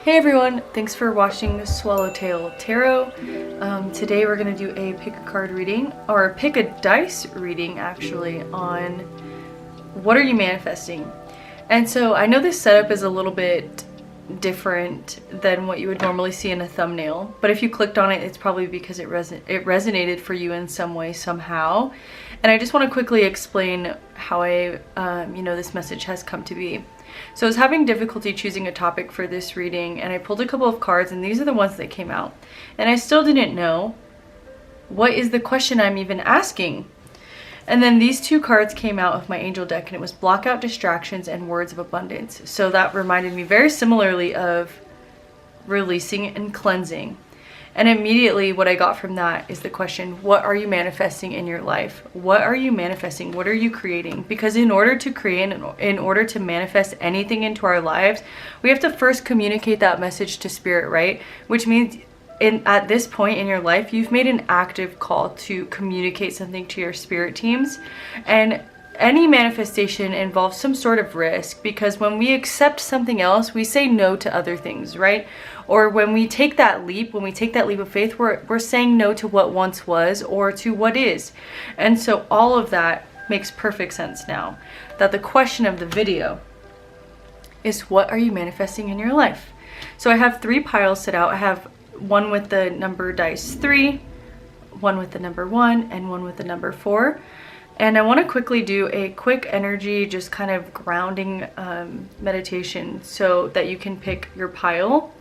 Hey everyone, thanks for watching Swallowtail Tarot. Today we're going to do a pick a card reading, or a pick a dice reading actually, on what are you manifesting. And so I know this setup is a little bit different than what you would normally see in a thumbnail, but if you clicked on it, it's probably because it resonated for you in some way, somehow. And I just want to quickly explain how this message has come to be. So I was having difficulty choosing a topic for this reading, and I pulled a couple of cards, and these are the ones that came out. And I still didn't know what is the question I'm even asking. And then these two cards came out of my angel deck, and it was block out distractions and words of abundance. So that reminded me very similarly of releasing and cleansing. And immediately what I got from that is the question, what are you manifesting in your life? What are you manifesting? What are you creating? Because in order to create, in order to manifest anything into our lives, we have to first communicate that message to spirit, right? Which means at this point in your life, you've made an active call to communicate something to your spirit teams. And any manifestation involves some sort of risk, because when we accept something else, we say no to other things, right? Or when we take that leap, of faith, we're saying no to what once was or to what is. And so all of that makes perfect sense now. That the question of the video is, what are you manifesting in your life? So I have 3 piles set out. I have one with the number dice 3, one with the number 1, and one with the number 4. And I want to quickly do a quick energy, just kind of grounding meditation so that you can pick your pile.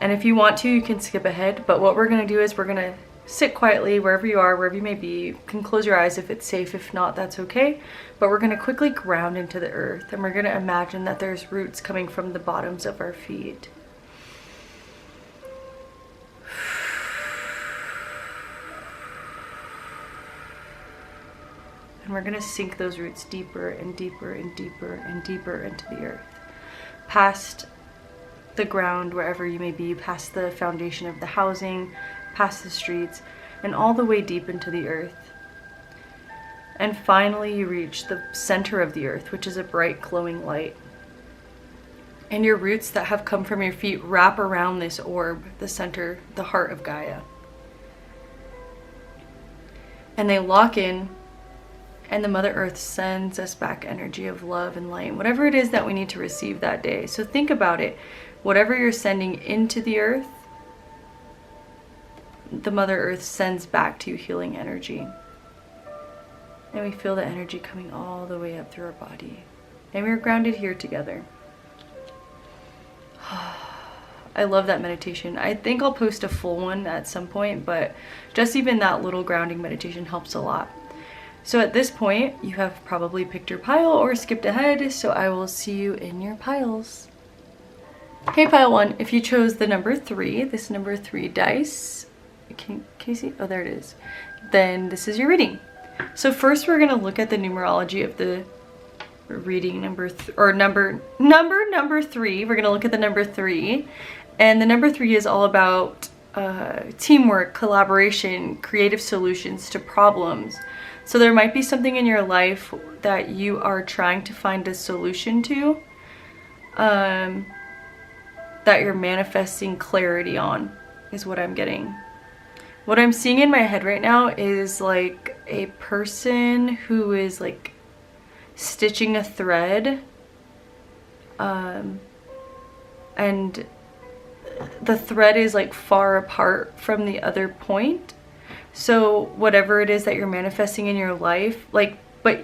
And if you want to, you can skip ahead. But what we're going to do is we're going to sit quietly wherever you are, wherever you may be. You can close your eyes if it's safe. If not, that's okay. But we're going to quickly ground into the earth. And we're going to imagine that there's roots coming from the bottoms of our feet. And we're going to sink those roots deeper and deeper and deeper and deeper into the earth. Past the ground, wherever you may be, past the foundation of the housing, past the streets, and all the way deep into the earth. And finally you reach the center of the earth, which is a bright glowing light. And your roots that have come from your feet wrap around this orb, the center, the heart of Gaia. And they lock in, and the Mother Earth sends us back energy of love and light, whatever it is that we need to receive that day. So think about it. Whatever you're sending into the earth, the Mother Earth sends back to you healing energy. And we feel the energy coming all the way up through our body. And we're grounded here together. I love that meditation. I think I'll post a full one at some point, but just even that little grounding meditation helps a lot. So at this point, you have probably picked your pile or skipped ahead, so I will see you in your piles. Okay, pile 1, if you chose the number 3, this number 3 dice, can you see? Oh, there it is. Then this is your reading. So first we're going to look at the numerology of the reading number 3. We're going to look at the number 3. And the number 3 is all about teamwork, collaboration, creative solutions to problems. So there might be something in your life that you are trying to find a solution to, that you're manifesting clarity on, is what I'm getting. What I'm seeing in my head right now is like a person who is like stitching a thread, and the thread is like far apart from the other point. So whatever it is that you're manifesting in your life, but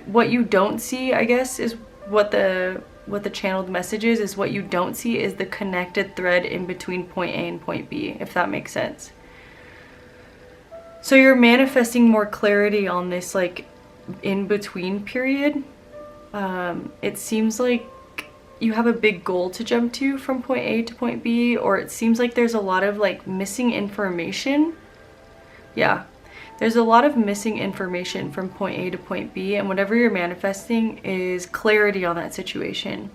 what you don't see, I guess, is what the channeled message is what you don't see is the connected thread in between point A and point B, if that makes sense. So you're manifesting more clarity on this like in between period. It seems like you have a big goal to jump to from point A to point B, or it seems like there's a lot of like missing information. Yeah. There's a lot of missing information from point A to point B, and whatever you're manifesting is clarity on that situation.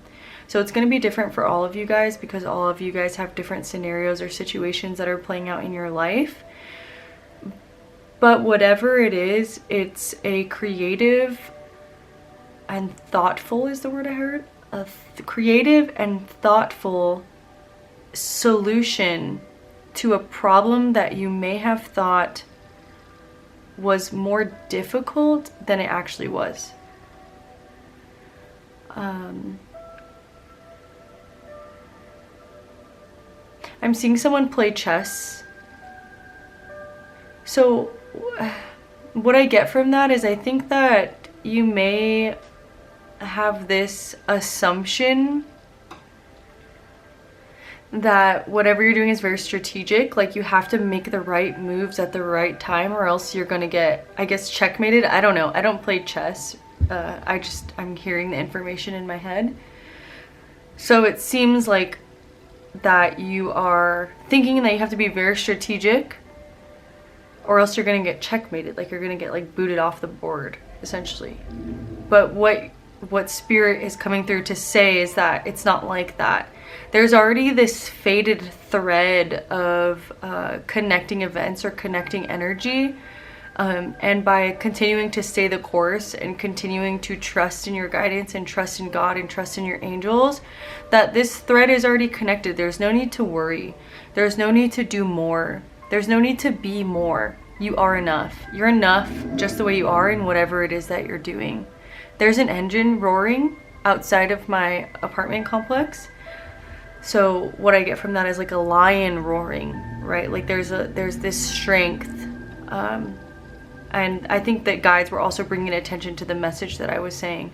So it's going to be different for all of you guys, because all of you guys have different scenarios or situations that are playing out in your life. But whatever it is, it's a creative and thoughtful is the word I heard. A creative and thoughtful solution to a problem that you may have thought was more difficult than it actually was. I'm seeing someone play chess. So what I get from that is I think that you may have this assumption that whatever you're doing is very strategic, like you have to make the right moves at the right time or else you're gonna get, I guess, checkmated. I don't know. I don't play chess. I'm hearing the information in my head. So it seems like that you are thinking that you have to be very strategic or else you're gonna get checkmated, like you're gonna get like booted off the board, essentially. But what Spirit is coming through to say is that it's not like that. There's already this faded thread of connecting events or connecting energy. And by continuing to stay the course and continuing to trust in your guidance and trust in God and trust in your angels, that this thread is already connected. There's no need to worry. There's no need to do more. There's no need to be more. You are enough. You're enough just the way you are in whatever it is that you're doing. There's an engine roaring outside of my apartment complex. So what I get from that is like a lion roaring, right? Like there's this strength. And I think that guides were also bringing attention to the message that I was saying.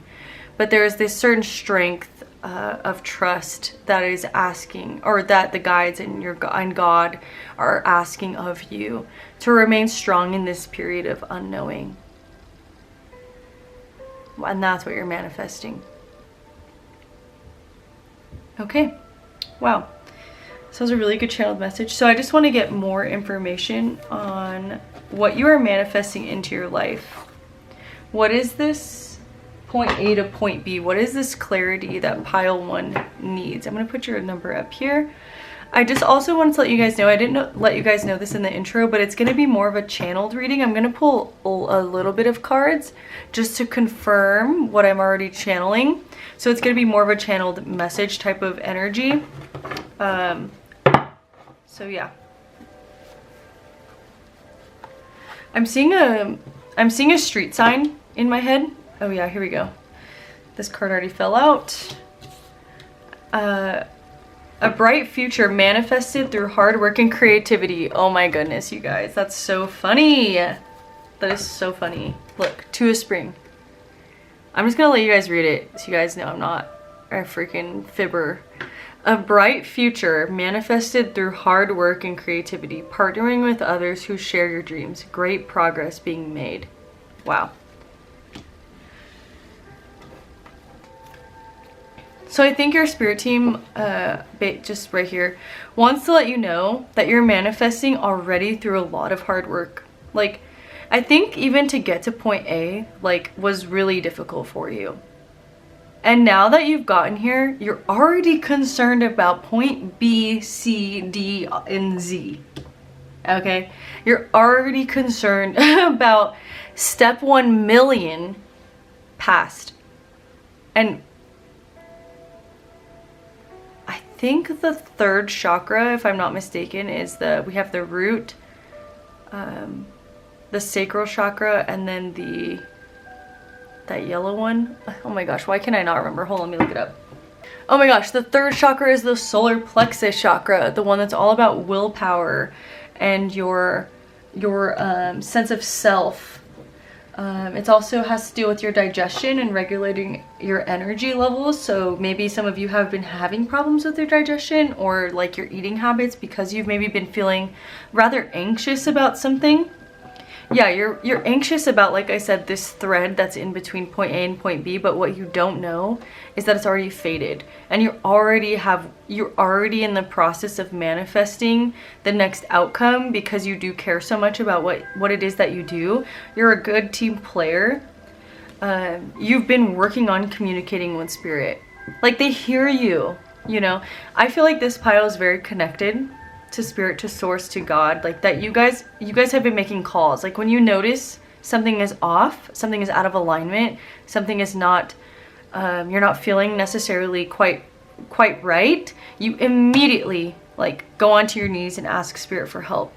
But there's this certain strength of trust that is asking, or that the guides and God are asking of you to remain strong in this period of unknowing. And that's what you're manifesting. Okay. Wow. So it was a really good channeled message. So I just want to get more information on what you are manifesting into your life. What is this point A to point B? What is this clarity that pile 1 needs? I'm going to put your number up here. I just also wanted to let you guys know, I didn't let you guys know this in the intro, but it's going to be more of a channeled reading. I'm going to pull a little bit of cards just to confirm what I'm already channeling. So it's going to be more of a channeled message type of energy. So yeah. I'm seeing a street sign in my head. Oh yeah, here we go. This card already fell out. A bright future manifested through hard work and creativity. Oh my goodness, you guys. That's so funny. That is so funny. Look, 2 of spring. I'm just gonna let you guys read it so you guys know I'm not a freaking fibber. A bright future manifested through hard work and creativity, partnering with others who share your dreams. Great progress being made. Wow. So I think your spirit team, just right here, wants to let you know that you're manifesting already through a lot of hard work. Like, I think even to get to point A, like, was really difficult for you. And now that you've gotten here, you're already concerned about point B, C, D, and Z. Okay? You're already concerned about step 1 million past. And I think the 3rd chakra, if I'm not mistaken, is we have the root, the sacral chakra, and then that yellow one. Oh my gosh, why can I not remember? Hold on, let me look it up. Oh my gosh, the 3rd chakra is the solar plexus chakra, the one that's all about willpower and your sense of self. It also has to do with your digestion and regulating your energy levels. So maybe some of you have been having problems with your digestion or like your eating habits because you've maybe been feeling rather anxious about something. Yeah, you're anxious about, like I said, this thread that's in between point A and point B, but what you don't know is that it's already faded. And you're already in the process of manifesting the next outcome because you do care so much about what it is that you do. You're a good team player. You've been working on communicating with spirit. Like, they hear you, you know. I feel like this pile is very connected to spirit, to source, to God. Like, that you guys have been making calls. Like, when you notice something is off, something is out of alignment, something is not, you're not feeling necessarily quite right, you immediately Like, go onto your knees and ask Spirit for help.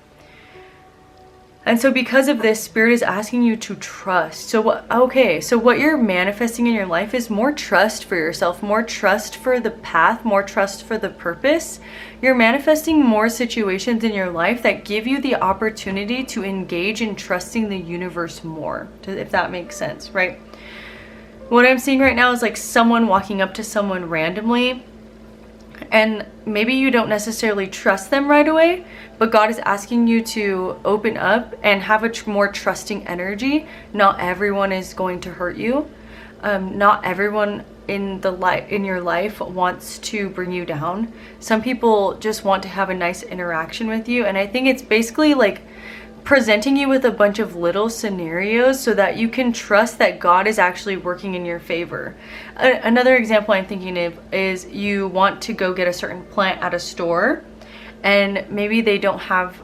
And so because of this, Spirit is asking you to trust. So what you're manifesting in your life is more trust for yourself, more trust for the path, more trust for the purpose. You're manifesting more situations in your life that give you the opportunity to engage in trusting the universe more, if that makes sense, right? What I'm seeing right now is like someone walking up to someone randomly, and maybe you don't necessarily trust them right away, but God is asking you to open up and have a more trusting energy. Not everyone is going to hurt you. Not everyone in your life wants to bring you down. Some people just want to have a nice interaction with you, and I think it's basically like presenting you with a bunch of little scenarios so that you can trust that God is actually working in your favor. Another example I'm thinking of is you want to go get a certain plant at a store, and maybe they don't have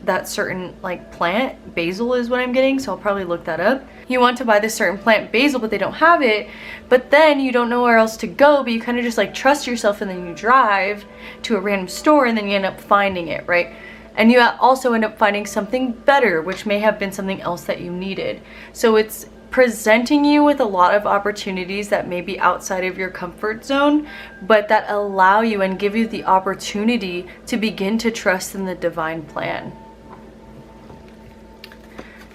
that certain like plant. Basil is what I'm getting, so I'll probably look that up. You want to buy this certain plant, basil, but they don't have it, but then you don't know where else to go, but you kind of just like trust yourself, and then you drive to a random store and then you end up finding it, right? And you also end up finding something better, which may have been something else that you needed. So it's presenting you with a lot of opportunities that may be outside of your comfort zone, but that allow you and give you the opportunity to begin to trust in the divine plan.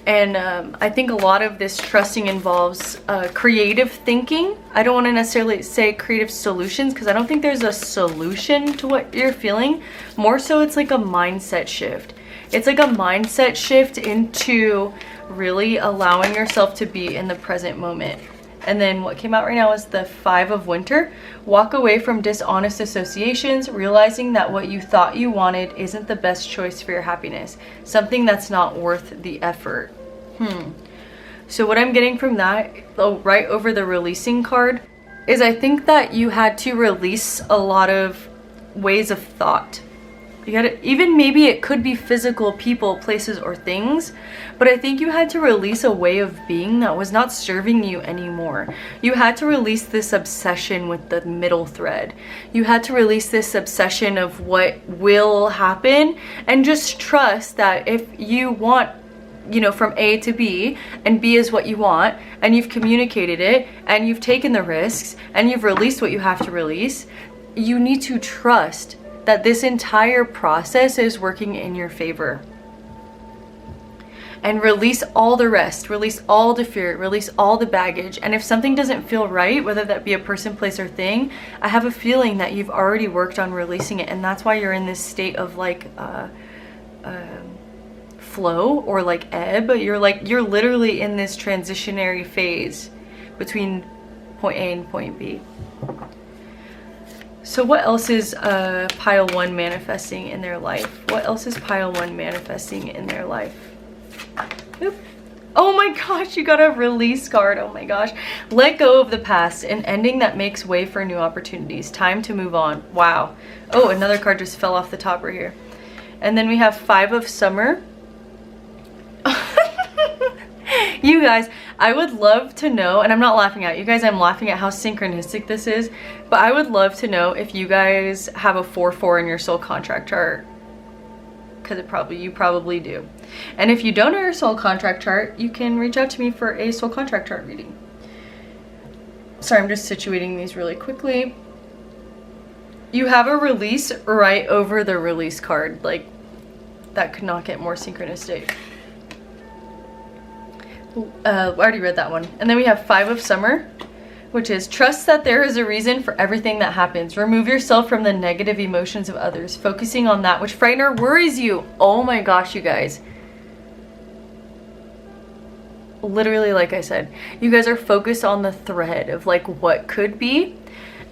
And I think a lot of this trusting involves creative thinking. I don't want to necessarily say creative solutions, because I don't think there's a solution to what you're feeling. More so, it's like a mindset shift. It's like a mindset shift into really allowing yourself to be in the present moment. And then what came out right now is the 5 of Winter. Walk away from dishonest associations, realizing that what you thought you wanted isn't the best choice for your happiness. Something that's not worth the effort. So what I'm getting from that, right over the releasing card, is I think that you had to release a lot of ways of thought. You had to, even maybe it could be physical people, places, or things, but I think you had to release a way of being that was not serving you anymore. You had to release this obsession with the middle thread. You had to release this obsession of what will happen, and just trust that if you want, from A to B, and B is what you want, and you've communicated it, and you've taken the risks, and you've released what you have to release, you need to trust that this entire process is working in your favor. And release all the rest, release all the fear, release all the baggage. And if something doesn't feel right, whether that be a person, place, or thing, I have a feeling that you've already worked on releasing it, and that's why you're in this state of like flow or like ebb. You're literally in this transitionary phase between point A and point B. So what else is pile 1 manifesting in their life? What else is pile 1 manifesting in their life? Oop. Oh my gosh, you got a release card. Oh my gosh. Let go of the past, an ending that makes way for new opportunities. Time to move on. Wow. Oh, another card just fell off the top right here. And then we have 5 of Summer. You guys, I would love to know, and I'm not laughing at you guys, I'm laughing at how synchronistic this is, but I would love to know if you guys have a 4-4 in your soul contract chart, because you probably do. And if you don't know your soul contract chart, you can reach out to me for a soul contract chart reading. Sorry, I'm just situating these really quickly. You have a release right over the release card. Like, that could not get more synchronistic. I already read that one. And then we have 5 of Summer, which is trust that there is a reason for everything that happens. Remove yourself from the negative emotions of others, focusing on that which frightens or worries you. Oh my gosh, you guys. Literally, like I said, you guys are focused on the thread of like what could be.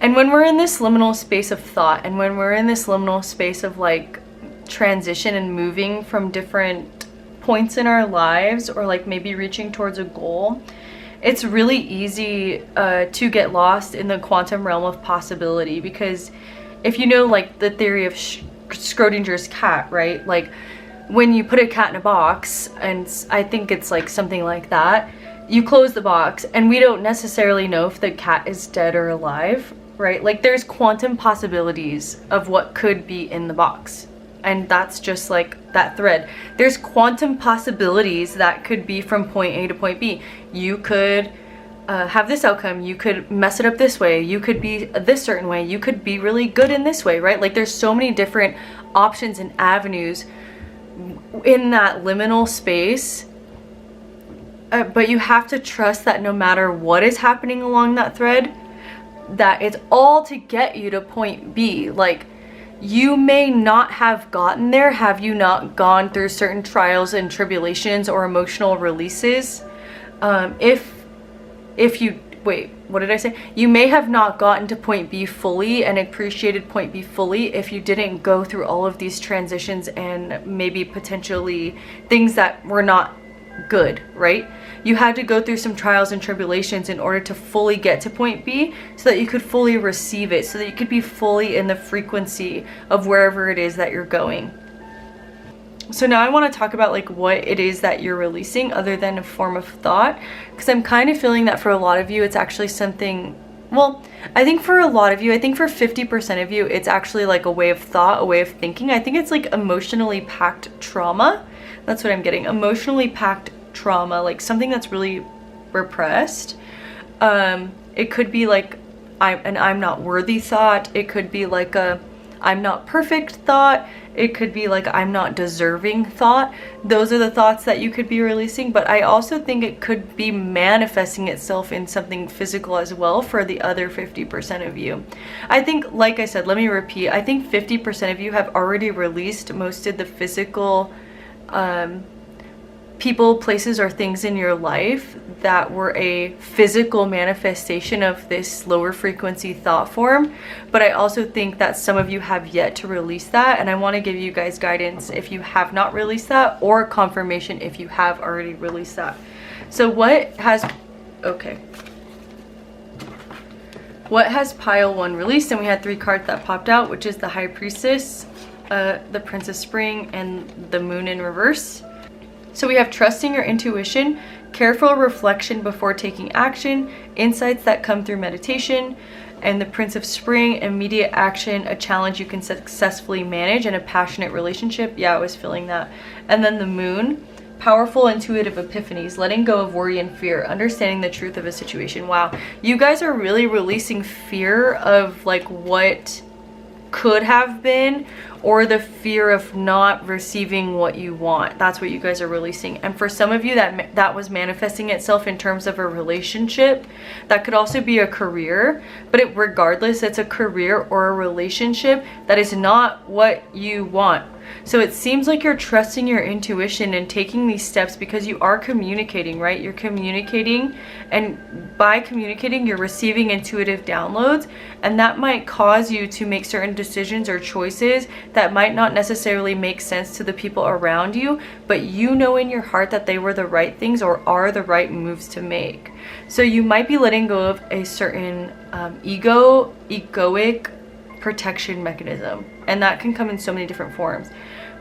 And when we're in this liminal space of thought, and when we're in this liminal space of like transition and moving from different points in our lives, or like maybe reaching towards a goal, it's really easy to get lost in the quantum realm of possibility. Because if you know like the theory of Schrodinger's cat, right? Like when you put a cat in a box, and I think it's like something like that, you close the box and we don't necessarily know if the cat is dead or alive, right? Like there's quantum possibilities of what could be in the box. And that's just like that thread. There's quantum possibilities that could be from point A to point B. You could have this outcome. You could mess it up this way. You could be this certain way. You could be really good in this way, right? Like there's so many different options and avenues in that liminal space. But you have to trust that no matter what is happening along that thread, that it's all to get you to point B. Like, you may not have gotten there have you not gone through certain trials and tribulations or emotional releases. If you, wait, what did I say? You may have not gotten to point B fully and appreciated point B fully if you didn't go through all of these transitions and maybe potentially things that were not good, right? You had to go through some trials and tribulations in order to fully get to point B so that you could fully receive it, so that you could be fully in the frequency of wherever it is that you're going. So now I want to talk about like what it is that you're releasing other than a form of thought, because I'm kind of feeling that for a lot of you it's actually something, well, I think for a lot of you, I think for 50% of you, it's actually like a way of thought, a way of thinking. I think it's like emotionally packed trauma. That's what I'm getting. Emotionally packed trauma, like something that's really repressed. It could be like I'm not worthy thought. It could be like a I'm not perfect thought. It could be like I'm not deserving thought. Those are the thoughts that you could be releasing, but I also think it could be manifesting itself in something physical as well for the other 50% of you. I think, like I said, let me repeat, I think 50% of you have already released most of the physical people, places, or things in your life that were a physical manifestation of this lower frequency thought form. But I also think that some of you have yet to release that, and I want to give you guys guidance if you have not released that, or confirmation if you have already released that. So what has pile 1 released? And we had 3 cards that popped out, which is the High Priestess, the Prince of Spring, and the Moon in reverse. So we have trusting your intuition, careful reflection before taking action, insights that come through meditation, and the Prince of Spring, immediate action, a challenge you can successfully manage, and a passionate relationship. Yeah, I was feeling that. And then the Moon, powerful intuitive epiphanies, letting go of worry and fear, understanding the truth of a situation. Wow, you guys are really releasing fear of like what could have been, or the fear of not receiving what you want. That's what you guys are releasing. And for some of you, that was manifesting itself in terms of a relationship. That could also be a career, but regardless, it's a career or a relationship that is not what you want. So it seems like you're trusting your intuition and taking these steps because you are communicating, right? You're communicating, and by communicating, you're receiving intuitive downloads, and that might cause you to make certain decisions or choices that might not necessarily make sense to the people around you, but you know in your heart that they were the right things or are the right moves to make. So you might be letting go of a certain egoic protection mechanism, and that can come in so many different forms.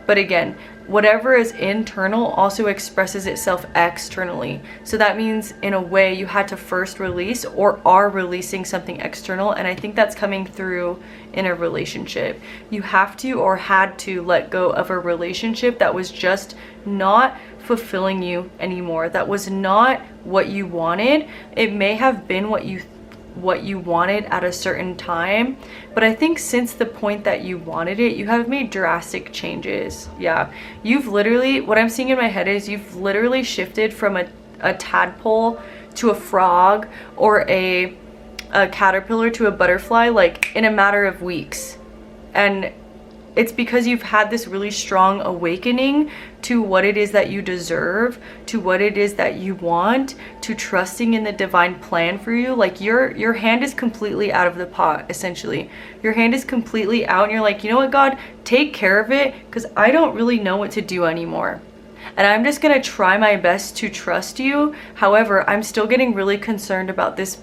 But again, whatever is internal also expresses itself externally. So that means in a way you had to first release or are releasing something external, and I think that's coming through in a relationship. You have to or had to let go of a relationship that was just not fulfilling you anymore, that was not what you wanted. It may have been what you wanted at a certain time, but I think since the point that you wanted it, you have made drastic changes. Yeah, you've literally, what I'm seeing in my head is you've literally shifted from a tadpole to a frog, or a caterpillar to a butterfly, like in a matter of weeks. And it's because you've had this really strong awakening to what it is that you deserve, to what it is that you want, to trusting in the divine plan for you. Like your hand is completely out of the pot, essentially. Your hand is completely out, and you're like, you know what, God, take care of it, because I don't really know what to do anymore. And I'm just gonna try my best to trust you. However, I'm still getting really concerned about this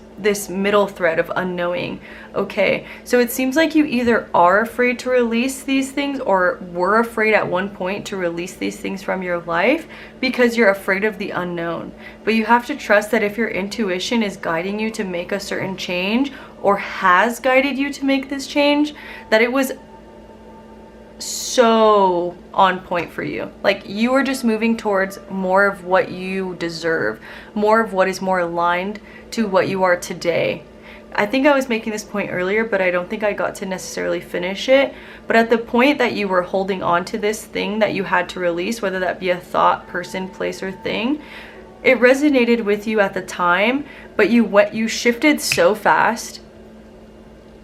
middle thread of unknowing. Okay, so it seems like you either are afraid to release these things, or were afraid at one point to release these things from your life because you're afraid of the unknown. But you have to trust that if your intuition is guiding you to make a certain change or has guided you to make this change, that it was so on point for you. Like, you are just moving towards more of what you deserve, more of what is more aligned to what you are today. I think I was making this point earlier, but I don't think I got to necessarily finish it. But at the point that you were holding on to this thing that you had to release, whether that be a thought, person, place, or thing, it resonated with you at the time, but you shifted so fast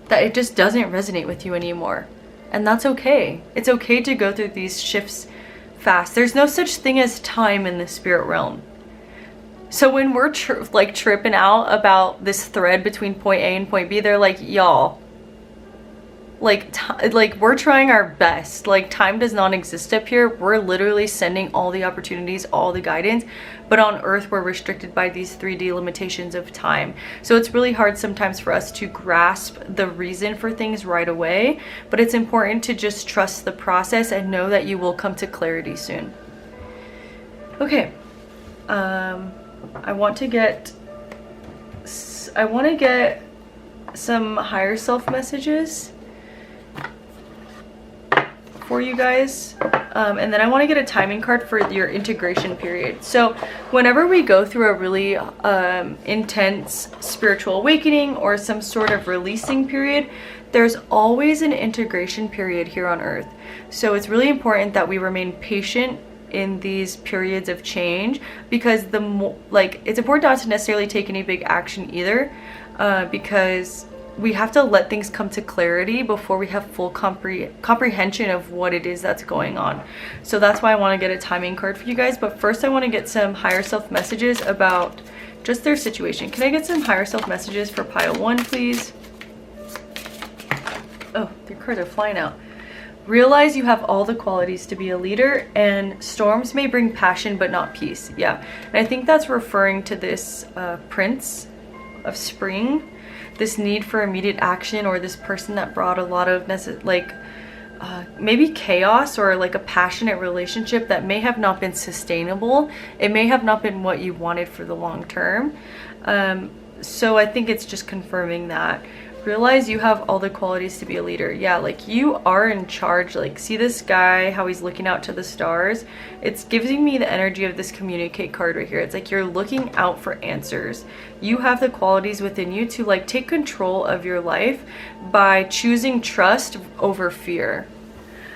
that it just doesn't resonate with you anymore. And that's okay. It's okay to go through these shifts fast. There's no such thing as time in the spirit realm. So when we're tripping out about this thread between point A and point B, they're like, y'all, like we're trying our best. Like, time does not exist up here. We're literally sending all the opportunities, all the guidance, but on earth we're restricted by these 3D limitations of time. So it's really hard sometimes for us to grasp the reason for things right away, but it's important to just trust the process and know that you will come to clarity soon. Okay. I want to get some higher self messages for you guys, and then I want to get a timing card for your integration period. So whenever we go through a really intense spiritual awakening or some sort of releasing period, there's always an integration period here on earth. So it's really important that we remain patient in these periods of change, because it's important not to necessarily take any big action either, because we have to let things come to clarity before we have full comprehension of what it is that's going on. So that's why I want to get a timing card for you guys. But first I want to get some higher self messages about just their situation. Can I get some higher self messages for pile 1, please? Oh, your cards are flying out. Realize you have all the qualities to be a leader, and storms may bring passion but not peace. Yeah, and I think that's referring to this Prince of Spring, this need for immediate action, or this person that brought a lot of maybe chaos, or like a passionate relationship that may have not been sustainable. It may have not been what you wanted for the long term. So I think it's just confirming that. Realize you have all the qualities to be a leader. Yeah, like, you are in charge. Like, see this guy, how he's looking out to the stars? It's giving me the energy of this communicate card right here. It's like you're looking out for answers. You have the qualities within you to like take control of your life by choosing trust over fear,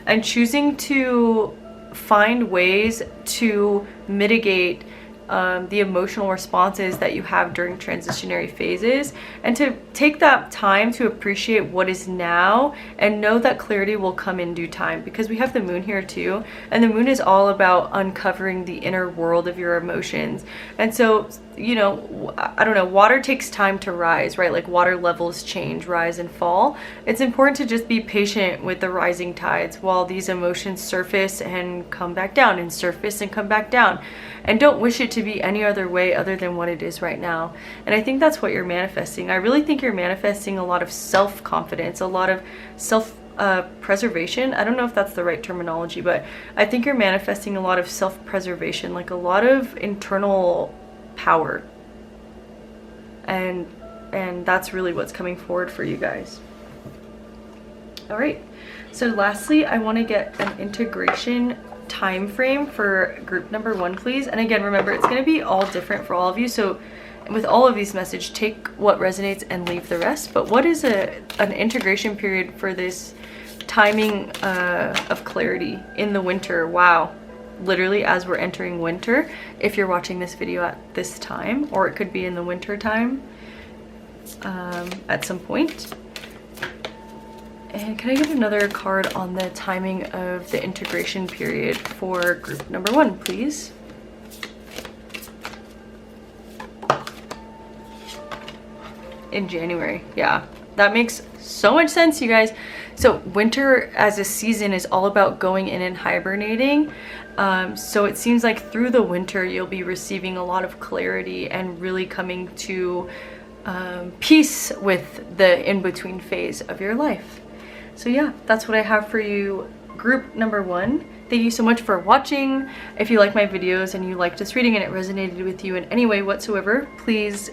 and choosing to find ways to mitigate the emotional responses that you have during transitionary phases, and to take that time to appreciate what is now and know that clarity will come in due time, because we have the moon here too, and the moon is all about uncovering the inner world of your emotions. And so, you know, I don't know, water takes time to rise, right? Like, water levels change, rise and fall. It's important to just be patient with the rising tides while these emotions surface and come back down, and surface and come back down. And don't wish it to be any other way other than what it is right now. And I think that's what you're manifesting. I really think you're manifesting a lot of self-confidence, a lot of self-preservation. I don't know if that's the right terminology, but I think you're manifesting a lot of self-preservation, like a lot of internal power. And that's really what's coming forward for you guys. All right. So lastly, I want to get an integration time frame for group number 1, please. And again, remember, it's going to be all different for all of you. So with all of these messages, take what resonates and leave the rest. But what is an integration period for this timing of clarity in the winter? Wow. Literally as we're entering winter, if you're watching this video at this time, or it could be in the winter time at some point. And can I get another card on the timing of the integration period for group number 1, please? In January. Yeah, that makes so much sense, you guys. So winter as a season is all about going in and hibernating. So it seems like through the winter you'll be receiving a lot of clarity and really coming to peace with the in-between phase of your life. So yeah, that's what I have for you, group number 1. Thank you so much for watching. If you like my videos and you liked this reading and it resonated with you in any way whatsoever, please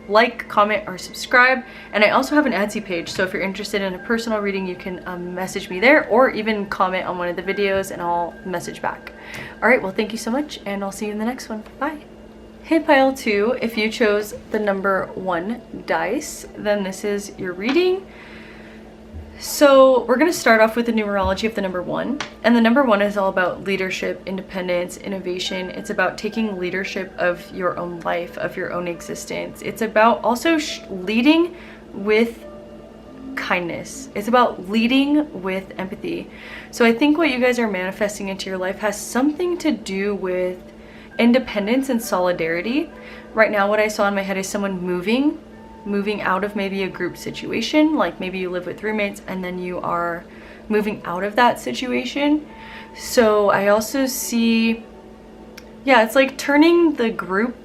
like, comment, or subscribe. And I also have an Etsy page, so if you're interested in a personal reading, you can message me there or even comment on one of the videos and I'll message back. Alright, well thank you so much and I'll see you in the next one. Bye! Hey pile 2, if you chose the number 1 dice, then this is your reading. So we're going to start off with the numerology of the number 1, and the number 1 is all about leadership, independence, innovation. It's about taking leadership of your own life, of your own existence. It's about also leading with kindness. It's about leading with empathy. So I think what you guys are manifesting into your life has something to do with independence and solidarity. Right now what I saw in my head is someone moving out of maybe a group situation, like maybe you live with roommates and then you are moving out of that situation. So I also see, yeah, it's like turning the group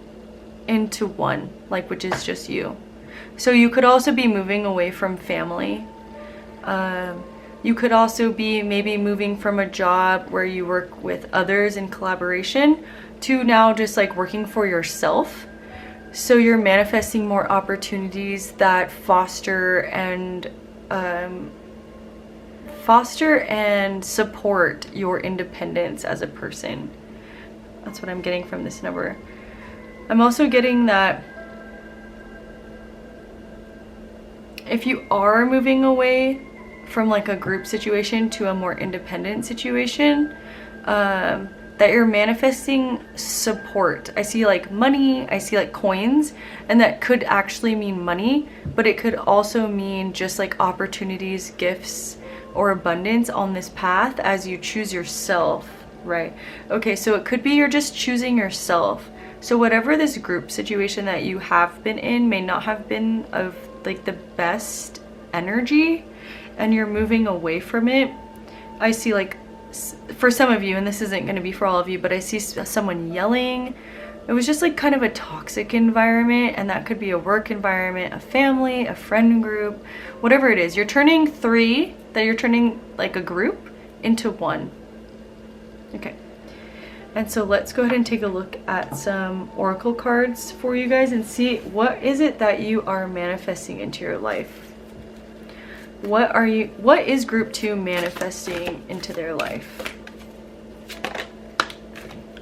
into one, like, which is just you. So you could also be moving away from family. You could also be maybe moving from a job where you work with others in collaboration to now just like working for yourself. So you're manifesting more opportunities that foster and support your independence as a person. That's what I'm getting from this number. I'm also getting that if you are moving away from like a group situation to a more independent situation, that you're manifesting support. I see like money, I see like coins, and that could actually mean money, but it could also mean just like opportunities, gifts, or abundance on this path as you choose yourself, right? Okay, so it could be you're just choosing yourself. So whatever this group situation that you have been in may not have been of like the best energy, and you're moving away from it. I see like, for some of you, and this isn't going to be for all of you, but I see someone yelling. It was just like kind of a toxic environment, and that could be a work environment, a family, a friend group, whatever it is. You're turning 3, that you're turning like a group into 1. Okay. And so let's go ahead and take a look at some oracle cards for you guys and see what is it that you are manifesting into your life. What is group 2 manifesting into their life?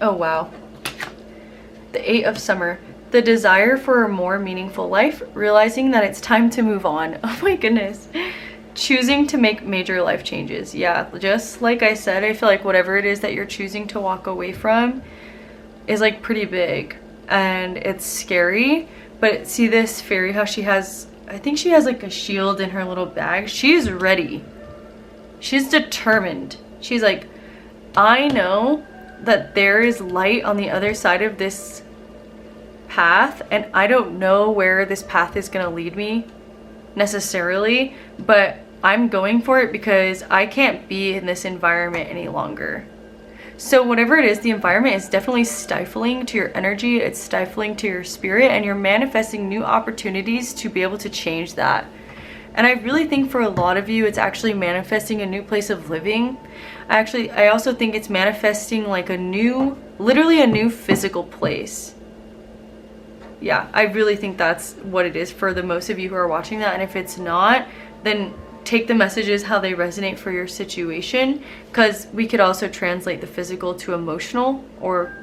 Oh wow. The 8 of Summer. The desire for a more meaningful life, realizing that it's time to move on. Oh my goodness. Choosing to make major life changes. Yeah, just like I said, I feel like whatever it is that you're choosing to walk away from is like pretty big and it's scary. But see this fairy, how she has, I think she has like a shield in her little bag. She's ready. She's determined. She's like, I know that there is light on the other side of this path, and I don't know where this path is going to lead me necessarily, but I'm going for it because I can't be in this environment any longer. So whatever it is, the environment is definitely stifling to your energy, it's stifling to your spirit, and you're manifesting new opportunities to be able to change that. And I really think for a lot of you, it's actually manifesting a new place of living. I also think it's manifesting like literally a new physical place. Yeah, I really think that's what it is for the most of you who are watching that. And if it's not, then take the messages how they resonate for your situation, because we could also translate the physical to emotional, or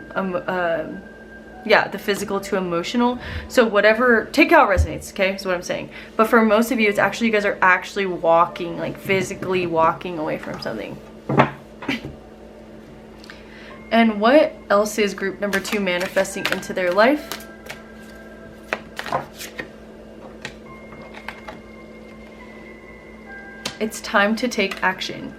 the physical to emotional. So whatever, take how it resonates, okay, is what I'm saying. But for most of you, it's actually, you guys are actually walking, like physically walking away from something. And what else is group number 2 manifesting into their life? It's time to take action.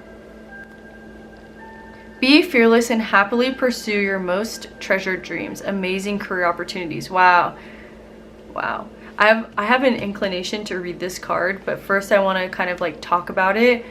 Be fearless and happily pursue your most treasured dreams. Amazing career opportunities. Wow. Wow. I have an inclination to read this card, but first I want to kind of like talk about it.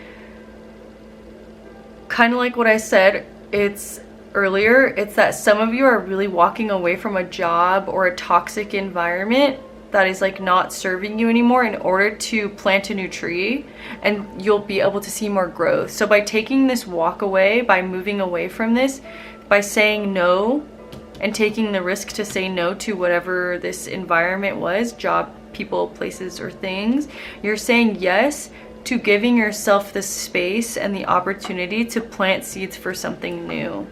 Kind of like what I said, it's earlier, it's that some of you are really walking away from a job or a toxic environment that is like not serving you anymore in order to plant a new tree, and you'll be able to see more growth. So by taking this walk away, by moving away from this, by saying no and taking the risk to say no to whatever this environment was, job, people, places, or things, you're saying yes to giving yourself the space and the opportunity to plant seeds for something new.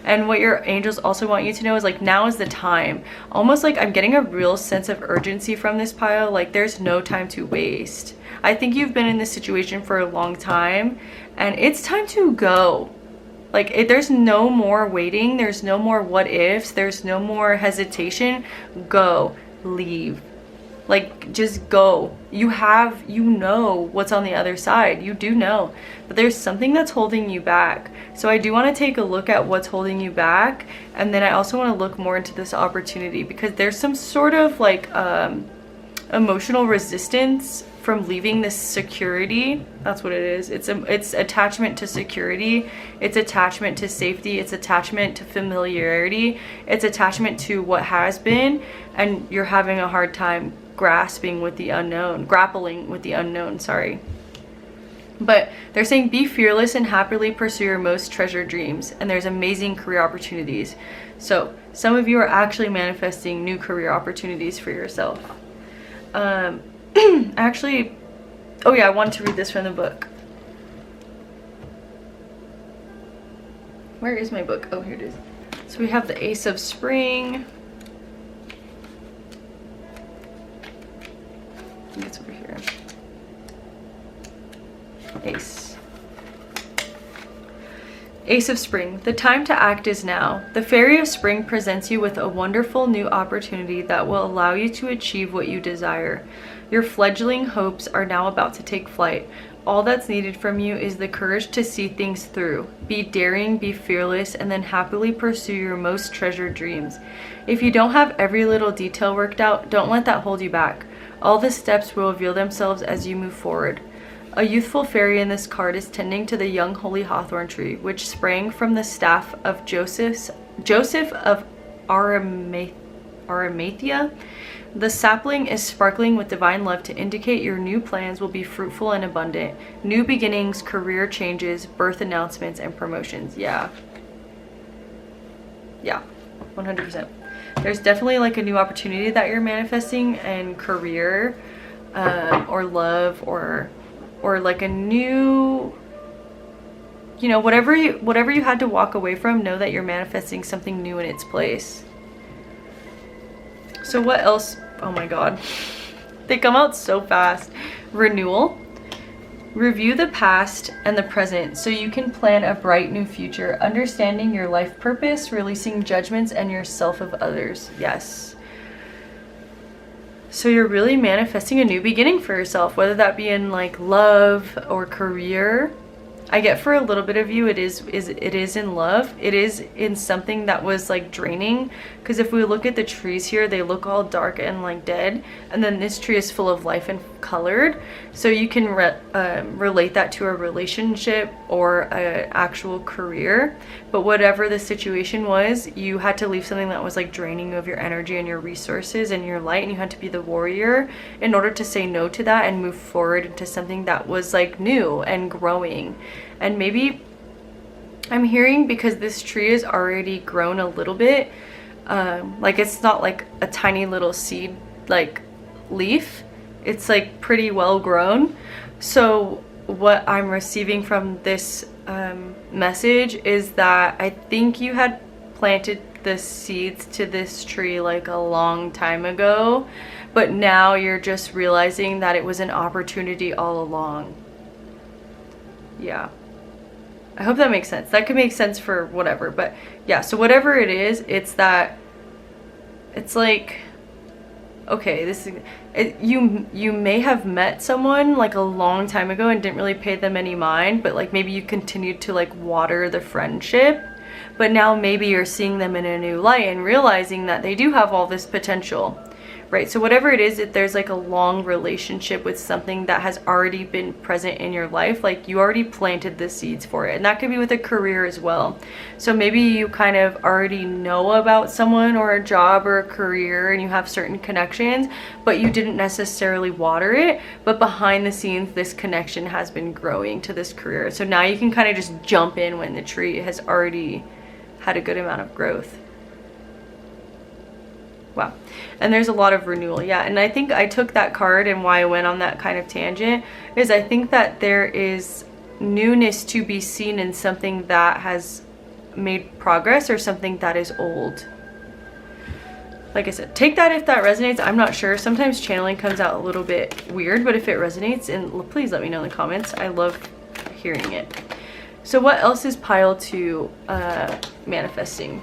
And what your angels also want you to know is like, now is the time. Almost like I'm getting a real sense of urgency from this pile. Like there's no time to waste. I think you've been in this situation for a long time, and it's time to go. Like there's no more waiting. There's no more what ifs. There's no more hesitation. Go. Leave. Like just go. You know what's on the other side. You do know. But there's something that's holding you back. So I do want to take a look at what's holding you back. And then I also want to look more into this opportunity, because there's some sort of like emotional resistance from leaving this security. That's what it is. It's attachment to security. It's attachment to safety. It's attachment to familiarity. It's attachment to what has been, and you're having a hard time grappling with the unknown, sorry. But they're saying be fearless and happily pursue your most treasured dreams, and there's amazing career opportunities. So some of you are actually manifesting new career opportunities for yourself. Actually, oh yeah, I wanted to read this from the book. Where is my book? Oh, here it is. So we have the Ace of Spring. I think it's over here. Ace of Spring. The time to act is now. The Fairy of Spring presents you with a wonderful new opportunity that will allow you to achieve what you desire. Your fledgling hopes are now about to take flight. All that's needed from you is the courage to see things through. Be daring, be fearless, and then happily pursue your most treasured dreams. If you don't have every little detail worked out, don't let that hold you back. All the steps will reveal themselves as you move forward. A youthful fairy in this card is tending to the young holy hawthorn tree, which sprang from the staff of Joseph of Arimathea. The sapling is sparkling with divine love to indicate your new plans will be fruitful and abundant. New beginnings, career changes, birth announcements, and promotions. Yeah, 100%. There's definitely like a new opportunity that you're manifesting in career, or love, or like a new, whatever you had to walk away from, know that you're manifesting something new in its place. So what else? Oh my god. They come out so fast. Renewal. Review the past and the present so you can plan a bright new future, understanding your life purpose, releasing judgments and yourself of others. Yes. So you're really manifesting a new beginning for yourself, whether that be in like love or career. I get for a little bit of you, it is in love. It is in something that was like draining. Because if we look at the trees here, they look all dark and like dead. And then this tree is full of life and colored. So you can relate that to a relationship or an actual career. But whatever the situation was, you had to leave something that was like draining you of your energy and your resources and your light. And you had to be the warrior in order to say no to that and move forward into something that was like new and growing. And maybe I'm hearing, because this tree is already grown a little bit, like it's not like a tiny little seed like leaf, it's like pretty well grown. So what I'm receiving from this message is that I think you had planted the seeds to this tree like a long time ago, but now you're just realizing that it was an opportunity all along. Yeah, I hope that makes sense. That could make sense for whatever, but yeah, so whatever it is, it's that it's like, okay, you may have met someone like a long time ago and didn't really pay them any mind, but like maybe you continued to like water the friendship, but now maybe you're seeing them in a new light and realizing that they do have all this potential. right? So whatever it is, if there's like a long relationship with something that has already been present in your life, like you already planted the seeds for it. And that could be with a career as well. So maybe you kind of already know about someone or a job or a career, and you have certain connections, but you didn't necessarily water it. But behind the scenes, this connection has been growing to this career. So now you can kind of just jump in when the tree has already had a good amount of growth. Wow. And there's a lot of renewal. Yeah. And I think I took that card, and why I went on that kind of tangent is I think that there is newness to be seen in something that has made progress or something that is old. Like I said, take that if that resonates. I'm not sure. Sometimes channeling comes out a little bit weird, but if it resonates, and please let me know in the comments. I love hearing it. So what else is pile 2 manifesting?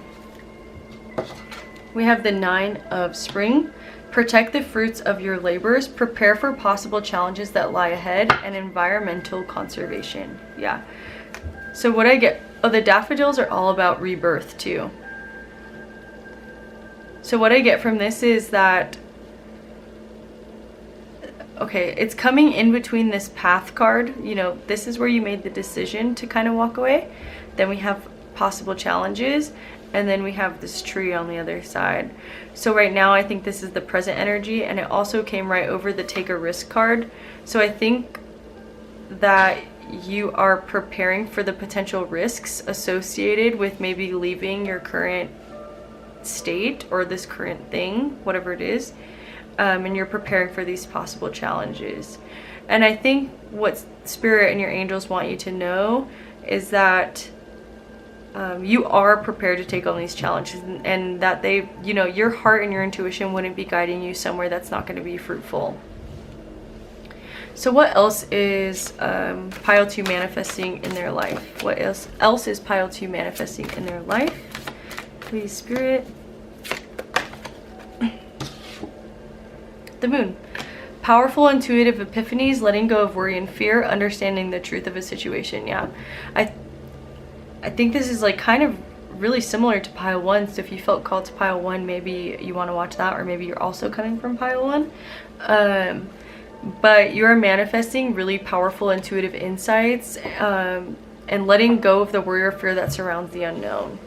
We have the 9 of Spring. Protect the fruits of your labors. Prepare for possible challenges that lie ahead. And environmental conservation. Yeah. So what I get... Oh, the daffodils are all about rebirth too. So what I get from this is that... Okay, it's coming in between this path card. You know, this is where you made the decision to kind of walk away. Then we have possible challenges. And then we have this tree on the other side. So right now I think this is the present energy, and it also came right over the take a risk card. So I think that you are preparing for the potential risks associated with maybe leaving your current state or this current thing, whatever it is. And you're preparing for these possible challenges. And I think what Spirit and your angels want you to know is that you are prepared to take on these challenges, and that they, you know, your heart and your intuition wouldn't be guiding you somewhere that's not going to be fruitful. So what else is pile 2 manifesting in their life? What else is pile 2 manifesting in their life? Please, Spirit. The Moon. Powerful intuitive epiphanies, letting go of worry and fear, understanding the truth of a situation. Yeah. I think this is like kind of really similar to pile 1. So if you felt called to pile 1, maybe you want to watch that, or maybe you're also coming from pile 1. But you're manifesting really powerful intuitive insights, and letting go of the worry or fear that surrounds the unknown.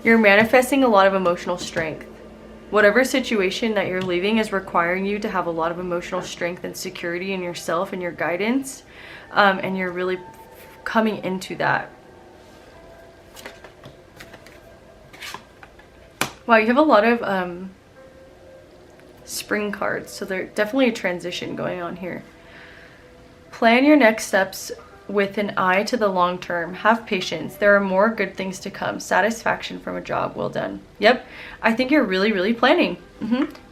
You're manifesting a lot of emotional strength. Whatever situation that you're leaving is requiring you to have a lot of emotional strength and security in yourself and your guidance. And you're really coming into that. Wow, you have a lot of spring cards. So there's definitely a transition going on here. Plan your next steps with an eye to the long term. Have patience. There are more good things to come. Satisfaction from a job well done. Yep. I think you're really planning.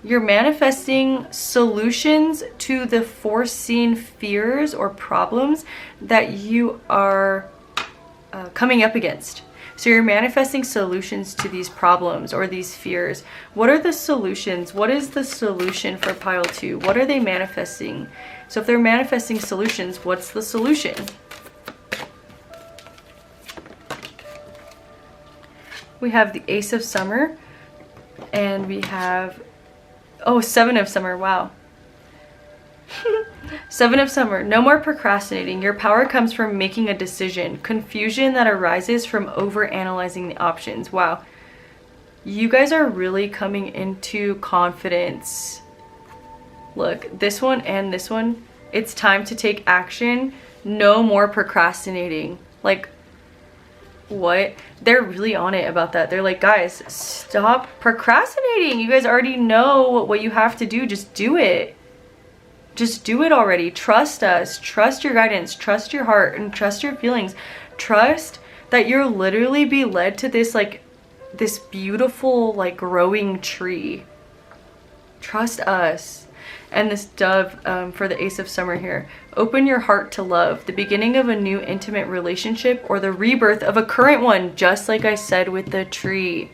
You're manifesting solutions to the foreseen fears or problems that you are coming up against. So you're manifesting solutions to these problems or these fears. What are the solutions? What is the solution for pile 2? What are they manifesting? So if they're manifesting solutions, what's the solution? We have the Ace of Summer, and we have, oh, 7 of Summer, wow. 7 of Summer, no more procrastinating. Your power comes from making a decision. Confusion that arises from over-analyzing the options. Wow. You guys are really coming into confidence. Look, this one and this one, it's time to take action. No more procrastinating. Like, what? They're really on it about that. They're like, guys, stop procrastinating. You guys already know what you have to do. Just do it. Just do it already. Trust us. Trust your guidance. Trust your heart and trust your feelings. Trust that you'll literally be led to this, like, this beautiful, like, growing tree. Trust us. And this dove for the Ace of Summer here. Open your heart to love. The beginning of a new intimate relationship or the rebirth of a current one, just like I said with the tree.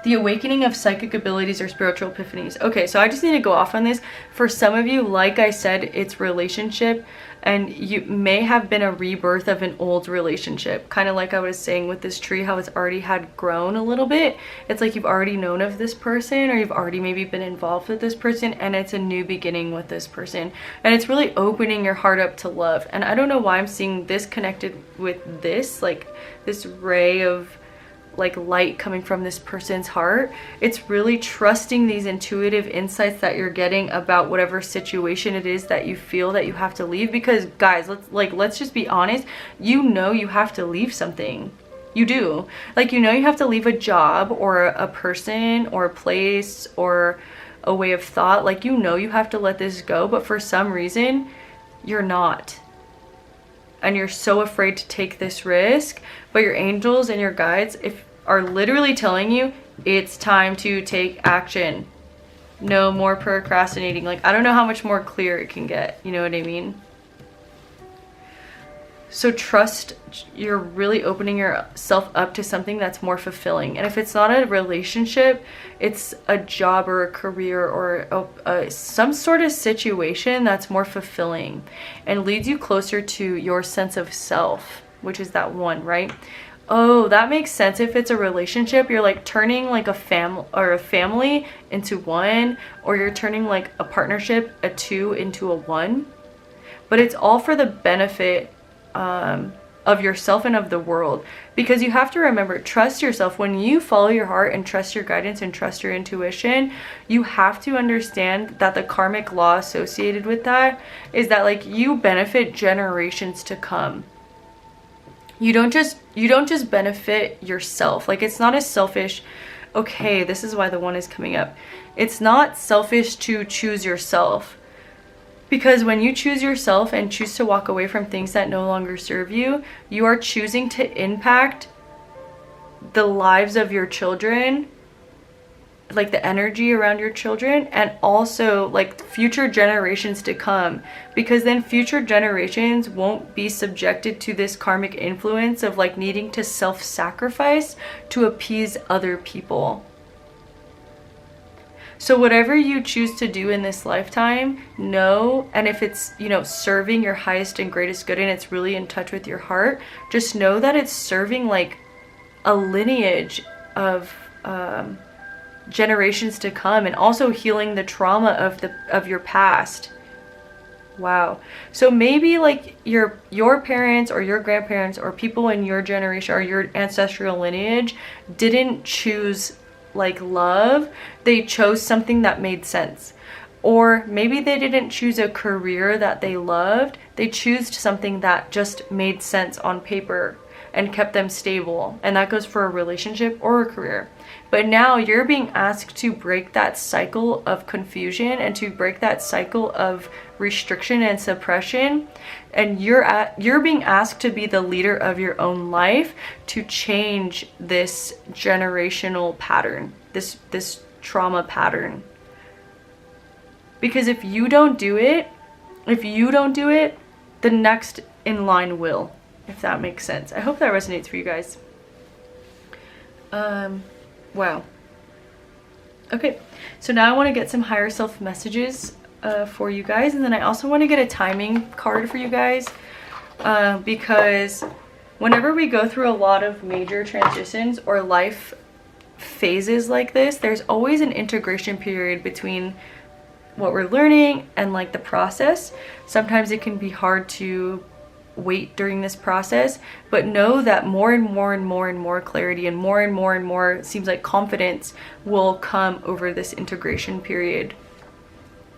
The awakening of psychic abilities or spiritual epiphanies. Okay, so I just need to go off on this. For some of you, like I said, it's relationship, and you may have been a rebirth of an old relationship. Kind of like I was saying with this tree, how it's already had grown a little bit. It's like you've already known of this person, or you've already maybe been involved with this person, and it's a new beginning with this person. And it's really opening your heart up to love. And I don't know why I'm seeing this connected with this, like this ray of like light coming from this person's heart. It's really trusting these intuitive insights that you're getting about whatever situation it is that you feel that you have to leave. Because guys, let's just be honest, you know you have to leave something. You do. Like, you know you have to leave a job or a person or a place or a way of thought. Like, you know you have to let this go, but for some reason you're not. And you're so afraid to take this risk, but your angels and your guides are literally telling you it's time to take action. No more procrastinating. Like, I don't know how much more clear it can get. You know what I mean? So trust, you're really opening yourself up to something that's more fulfilling. And if it's not a relationship, it's a job or a career or some sort of situation that's more fulfilling and leads you closer to your sense of self, which is that one, right? Oh, that makes sense. If it's a relationship, you're like turning like a family into one, or you're turning like a partnership, a two, into a one. But it's all for the benefit of yourself and of the world, because you have to remember, trust yourself. When you follow your heart and trust your guidance and trust your intuition, you have to understand that the karmic law associated with that is that like you benefit generations to come. You don't just benefit yourself. Like, it's not as selfish. Okay, this is why the one is coming up. It's not selfish to choose yourself. Because when you choose yourself and choose to walk away from things that no longer serve you, you are choosing to impact the lives of your children, like the energy around your children, and also like future generations to come. Because then future generations won't be subjected to this karmic influence of like needing to self-sacrifice to appease other people. So whatever you choose to do in this lifetime, know, and if it's, you know, serving your highest and greatest good and it's really in touch with your heart, just know that it's serving like a lineage of generations to come, and also healing the trauma of your past. Wow. So maybe like your parents or your grandparents or people in your generation or your ancestral lineage didn't choose like love, they chose something that made sense. Or maybe they didn't choose a career that they loved, they chose something that just made sense on paper and kept them stable. And that goes for a relationship or a career. But now you're being asked to break that cycle of confusion and to break that cycle of restriction and suppression. And you're being asked to be the leader of your own life, to change this generational pattern, this trauma pattern. Because if you don't do it, the next in line will, if that makes sense. I hope that resonates for you guys. Wow. Okay, so now I want to get some higher self messages for you guys, and then I also want to get a timing card for you guys, because whenever we go through a lot of major transitions or life phases like this, there's always an integration period between what we're learning and like the process. Sometimes it can be hard to wait during this process, but know that more and more and more and more clarity and more seems like confidence will come over this integration period.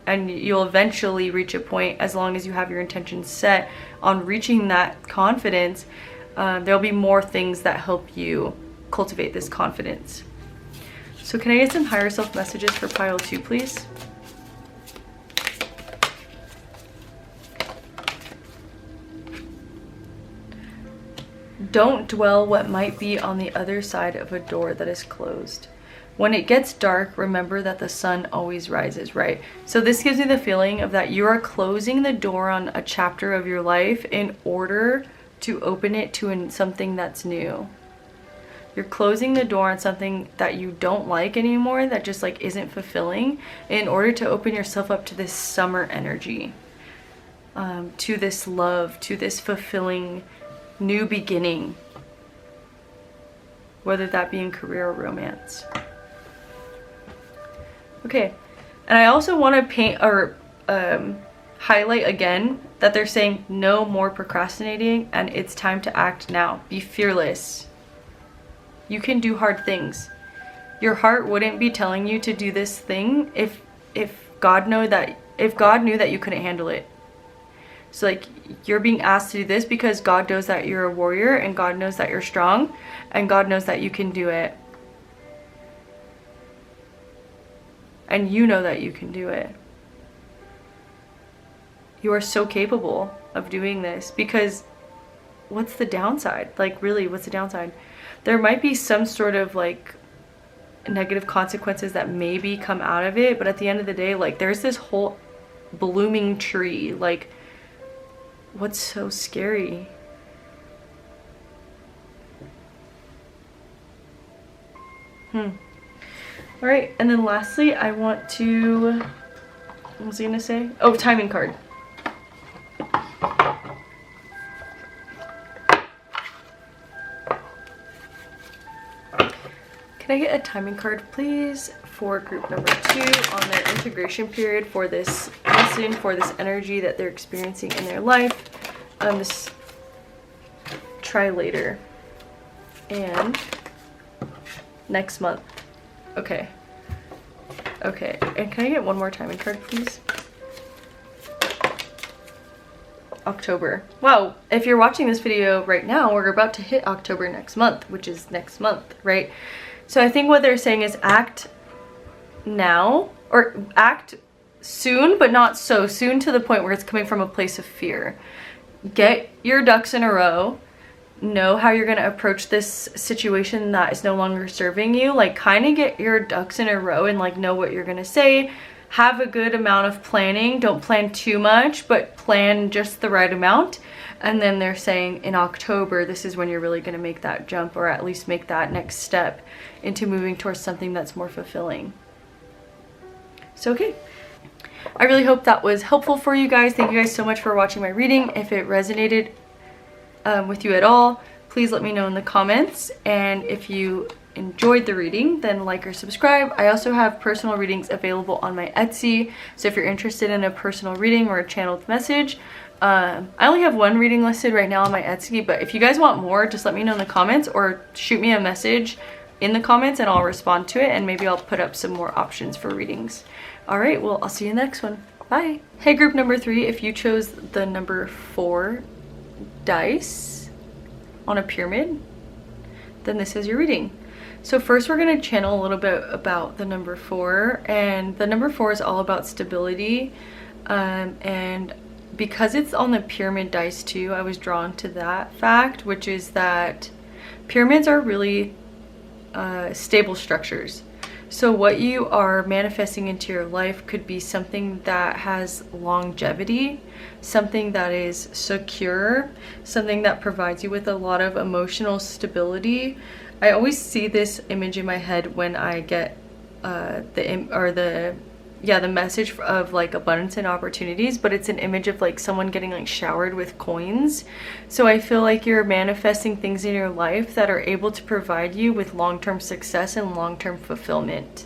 And you'll eventually reach a point, as long as you have your intentions set on reaching that confidence, there'll be more things that help you cultivate this confidence. So can I get some higher self messages for pile 2, please? Don't dwell what might be on the other side of a door that is closed. When it gets dark, remember that the sun always rises, right? So this gives me the feeling of that you are closing the door on a chapter of your life in order to open it to something that's new. You're closing the door on something that you don't like anymore, that just like isn't fulfilling, in order to open yourself up to this summer energy, to this love, to this fulfilling new beginning, whether that be in career or romance. Okay, and I also want to paint or highlight again that they're saying no more procrastinating, and it's time to act now. Be fearless. You can do hard things. Your heart wouldn't be telling you to do this thing if God knew that you couldn't handle it. So like, you're being asked to do this because God knows that you're a warrior, and God knows that you're strong, and God knows that you can do it. And you know that you can do it. You are so capable of doing this, because what's the downside? Like, really, what's the downside? There might be some sort of like negative consequences that maybe come out of it, but at the end of the day, like, there's this whole blooming tree. Like, what's so scary? All right, and then lastly, I want to, what was I gonna say? Oh, timing card. Can I get a timing card, please, for group number 2 on their integration period for this lesson, for this energy that they're experiencing in their life? This try later and next month. Okay. Okay, and can I get one more timing card, please? October. Wow, if you're watching this video right now, we're about to hit October next month, which is next month, right? So I think what they're saying is act now, or act soon, but not so soon to the point where it's coming from a place of fear. Get your ducks in a row. Know how you're going to approach this situation that is no longer serving you. Like, kind of get your ducks in a row and like know what you're going to say. Have a good amount of planning. Don't plan too much, but plan just the right amount. And then they're saying in October, this is when you're really going to make that jump, or at least make that next step into moving towards something that's more fulfilling. So, okay. I really hope that was helpful for you guys. Thank you guys so much for watching my reading. If it resonated with you at all, please let me know in the comments. And if you enjoyed the reading, then like or subscribe. I also have personal readings available on my Etsy. So if you're interested in a personal reading or a channeled message, I only have one reading listed right now on my Etsy, but if you guys want more, just let me know in the comments or shoot me a message in the comments and I'll respond to it, and maybe I'll put up some more options for readings. All right, well, I'll see you in the next one. Bye. Hey, group number 3, if you chose the number 4 dice on a pyramid, then this is your reading. So first we're going to channel a little bit about the number 4, and the number 4 is all about stability, and because it's on the pyramid dice too, I was drawn to that fact, which is that pyramids are really stable structures. So what you are manifesting into your life could be something that has longevity, something that is secure, something that provides you with a lot of emotional stability. I always see this image in my head when I get the message of like abundance and opportunities, but it's an image of like someone getting like showered with coins. So I feel like you're manifesting things in your life that are able to provide you with long-term success and long-term fulfillment.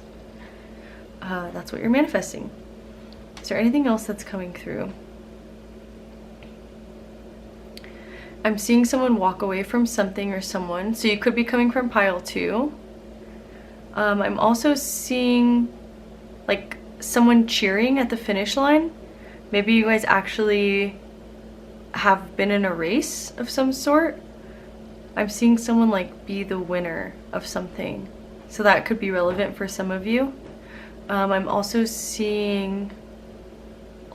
That's what you're manifesting. Is there anything else that's coming through? I'm seeing someone walk away from something or someone, so you could be coming from pile 2. I'm also seeing like someone cheering at the finish line. Maybe you guys actually have been in a race of some sort. I'm seeing someone like be the winner of something, so that could be relevant for some of you. I'm also seeing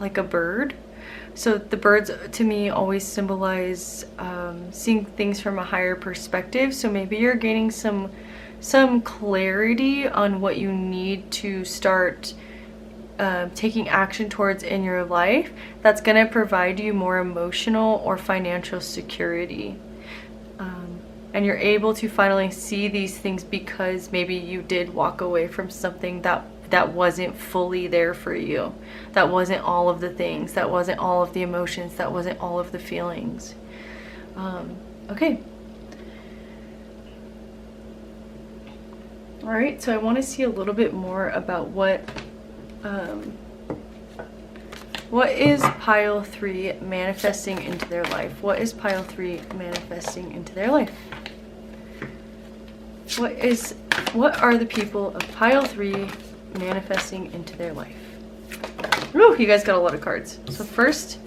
like a bird. So the birds to me always symbolize seeing things from a higher perspective. So maybe you're gaining some clarity on what you need to start taking action towards in your life that's going to provide you more emotional or financial security. and you're able to finally see these things because maybe you did walk away from something that wasn't fully there for you, that wasn't all of the things, that wasn't all of the emotions, that wasn't all of the feelings. Okay. All right, so I want to see a little bit more about what is pile 3 manifesting into their life? What is pile 3 manifesting into their life? What are the people of pile 3 manifesting into their life? Woo, you guys got a lot of cards. So first,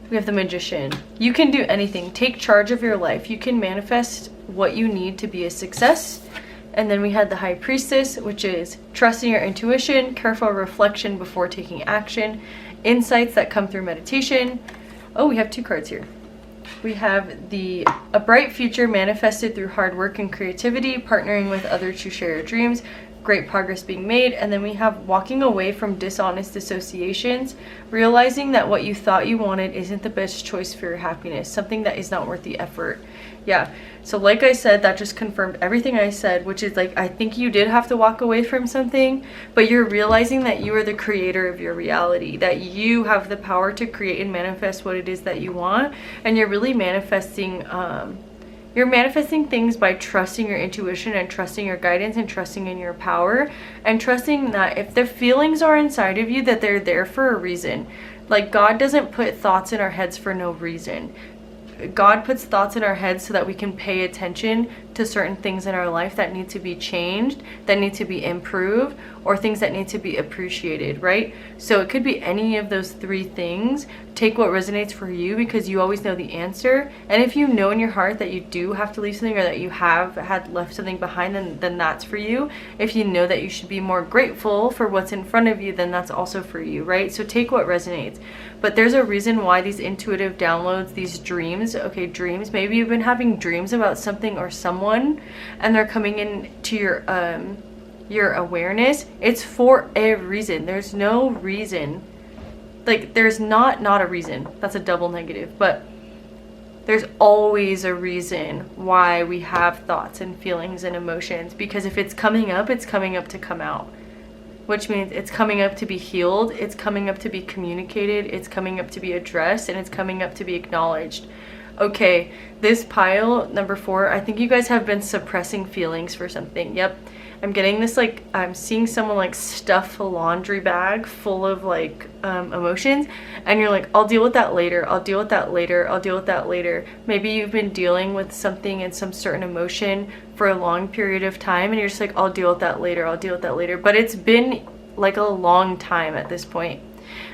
we have the Magician. You can do anything. Take charge of your life. You can manifest what you need to be a success. And then we had the High Priestess, which is trusting your intuition, careful reflection before taking action, insights that come through meditation. Oh, we have 2 cards here. We have a bright future manifested through hard work and creativity, partnering with others to share your dreams, great progress being made. And then we have walking away from dishonest associations, realizing that what you thought you wanted isn't the best choice for your happiness, something that is not worth the effort. Yeah, so like I said, that just confirmed everything I said, which is like, I think you did have to walk away from something, but you're realizing that you are the creator of your reality, that you have the power to create and manifest what it is that you want. And you're really manifesting, you're manifesting things by trusting your intuition and trusting your guidance and trusting in your power and trusting that if the feelings are inside of you, that they're there for a reason. Like, God doesn't put thoughts in our heads for no reason. God puts thoughts in our heads so that we can pay attention to certain things in our life that need to be changed, that need to be improved, or things that need to be appreciated, right? So it could be any of those 3 things. Take what resonates for you because you always know the answer. And if you know in your heart that you do have to leave something or that you have had left something behind, then that's for you. If you know that you should be more grateful for what's in front of you, then that's also for you, right? So take what resonates. But there's a reason why these intuitive downloads, these dreams, okay, dreams, maybe you've been having dreams about something or someone and they're coming into your awareness. It's for a reason. There's no reason. Like, there's not a reason. That's a double negative, but there's always a reason why we have thoughts and feelings and emotions, because if it's coming up to come out. Which means it's coming up to be healed, it's coming up to be communicated, it's coming up to be addressed, and it's coming up to be acknowledged. Okay, this pile, number 4, I think you guys have been suppressing feelings for something. Yep, I'm getting this, like, I'm seeing someone like stuff a laundry bag full of like emotions, and you're like, I'll deal with that later, I'll deal with that later, I'll deal with that later. Maybe you've been dealing with something and some certain emotion for a long period of time, and you're just like, I'll deal with that later, I'll deal with that later. But it's been like a long time at this point.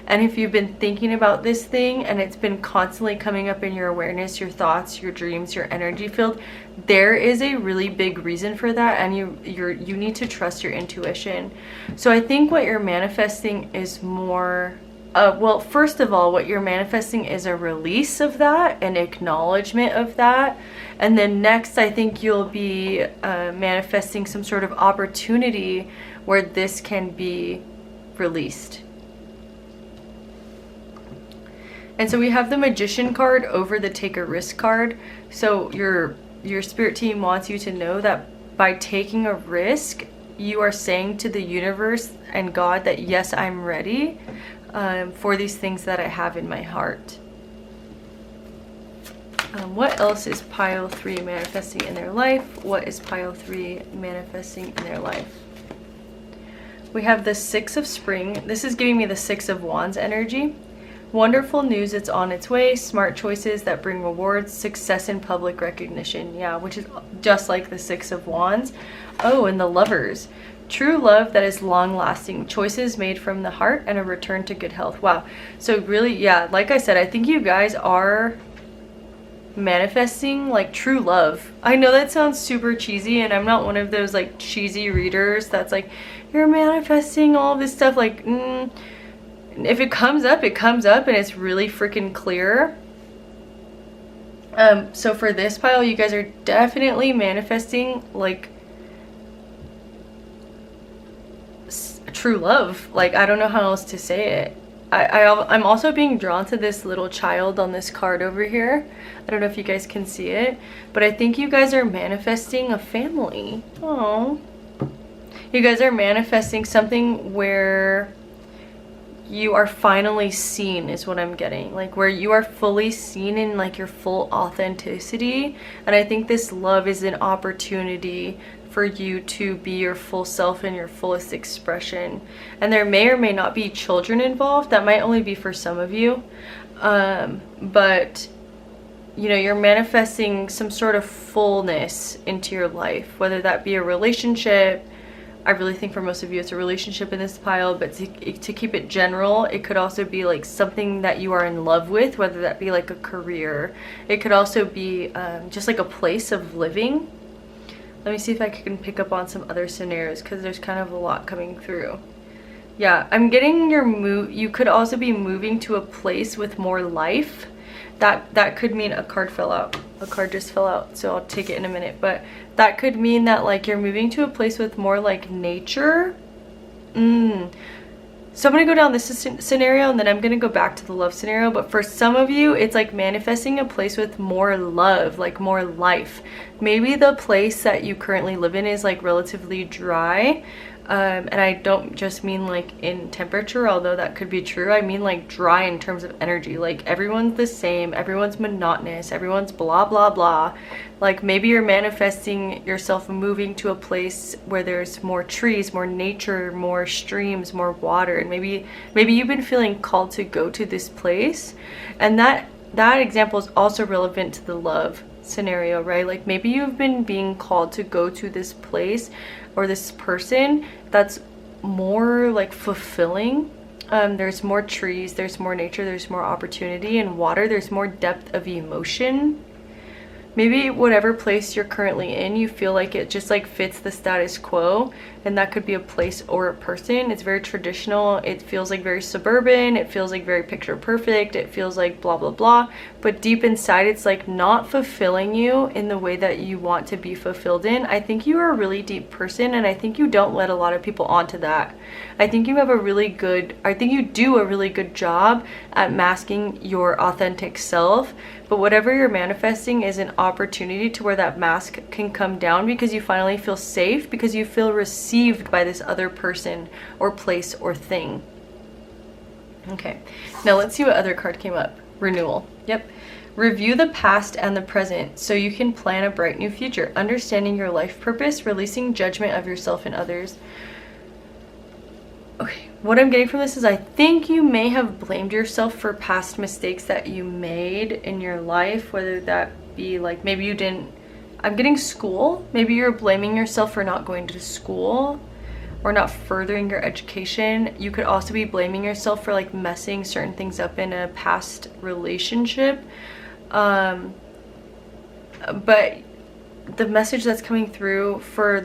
And if you've been thinking about this thing and it's been constantly coming up in your awareness, your thoughts, your dreams, your energy field, there is a really big reason for that, and you need to trust your intuition. So I think what you're manifesting is more, well, first of all, what you're manifesting is a release of that, an acknowledgement of that. And then next, I think you'll be manifesting some sort of opportunity where this can be released. And so we have the Magician card over the Take a Risk card. So your spirit team wants you to know that by taking a risk, you are saying to the universe and God that, yes, I'm ready for these things that I have in my heart. What else is pile 3 manifesting in their life? What is pile 3 manifesting in their life? We have the 6 of Spring. This is giving me the 6 of Wands energy. Wonderful news, it's on its way. Smart choices that bring rewards. Success in public recognition. Yeah, which is just like the 6 of Wands. Oh, and the Lovers. True love that is long-lasting. Choices made from the heart and a return to good health. Wow. So really, yeah, like I said, I think you guys are manifesting like true love. I know that sounds super cheesy, and I'm not one of those like cheesy readers that's like, you're manifesting all this stuff. Like, if it comes up, it comes up, and it's really freaking clear. So for this pile, you guys are definitely manifesting like true love. Like, I don't know how else to say it. I'm also being drawn to this little child on this card over here. I don't know if you guys can see it, but I think you guys are manifesting a family. Oh, you guys are manifesting something where you are finally seen, is what I'm getting. Like where you are fully seen in like your full authenticity. And I think this love is an opportunity for you to be your full self and your fullest expression. And there may or may not be children involved. That might only be for some of you. But you know, you're manifesting some sort of fullness into your life, whether that be a relationship. I really think for most of you it's a relationship in this pile, but to keep it general, it could also be like something that you are in love with, whether that be like a career. It could also be just like a place of living. Let me see if I can pick up on some other scenarios, because there's kind of a lot coming through. Yeah, I'm getting you could also be moving to a place with more life. That could mean a card fell out. A card just fell out, so I'll take it in a minute. But that could mean that like you're moving to a place with more like nature. So I'm gonna go down this scenario and then I'm gonna go back to the love scenario. But for some of you, it's like manifesting a place with more love, like more life. Maybe the place that you currently live in is like relatively dry. And I don't just mean like in temperature, although that could be true. I mean like dry in terms of energy. Like everyone's the same, everyone's monotonous, everyone's blah blah blah. Like maybe you're manifesting yourself moving to a place where there's more trees, more nature, more streams, more water. And maybe you've been feeling called to go to this place. And that example is also relevant to the love scenario, right? Like maybe you've been being called to go to this place or this person that's more like fulfilling. There's more trees, there's more nature, there's more opportunity, and water, there's more depth of emotion. Maybe whatever place you're currently in, you feel like it just like fits the status quo, and that could be a place or a person. It's very traditional, it feels like very suburban, it feels like very picture perfect, it feels like blah blah blah, but deep inside it's like not fulfilling you in the way that you want to be fulfilled in. I think you are a really deep person, and I think you don't let a lot of people onto that. I think you do a really good job at masking your authentic self. But whatever you're manifesting is an opportunity to where that mask can come down, because you finally feel safe, because you feel received by this other person or place or thing. Okay, now let's see what other card came up. Renewal. Yep. Review the past and the present so you can plan a bright new future. Understanding your life purpose, releasing judgment of yourself and others. Okay, what I'm getting from this is I think you may have blamed yourself for past mistakes that you made in your life, whether that be like maybe you didn't, I'm getting school. Maybe you're blaming yourself for not going to school or not furthering your education. You could also be blaming yourself for like messing certain things up in a past relationship. But the message that's coming through for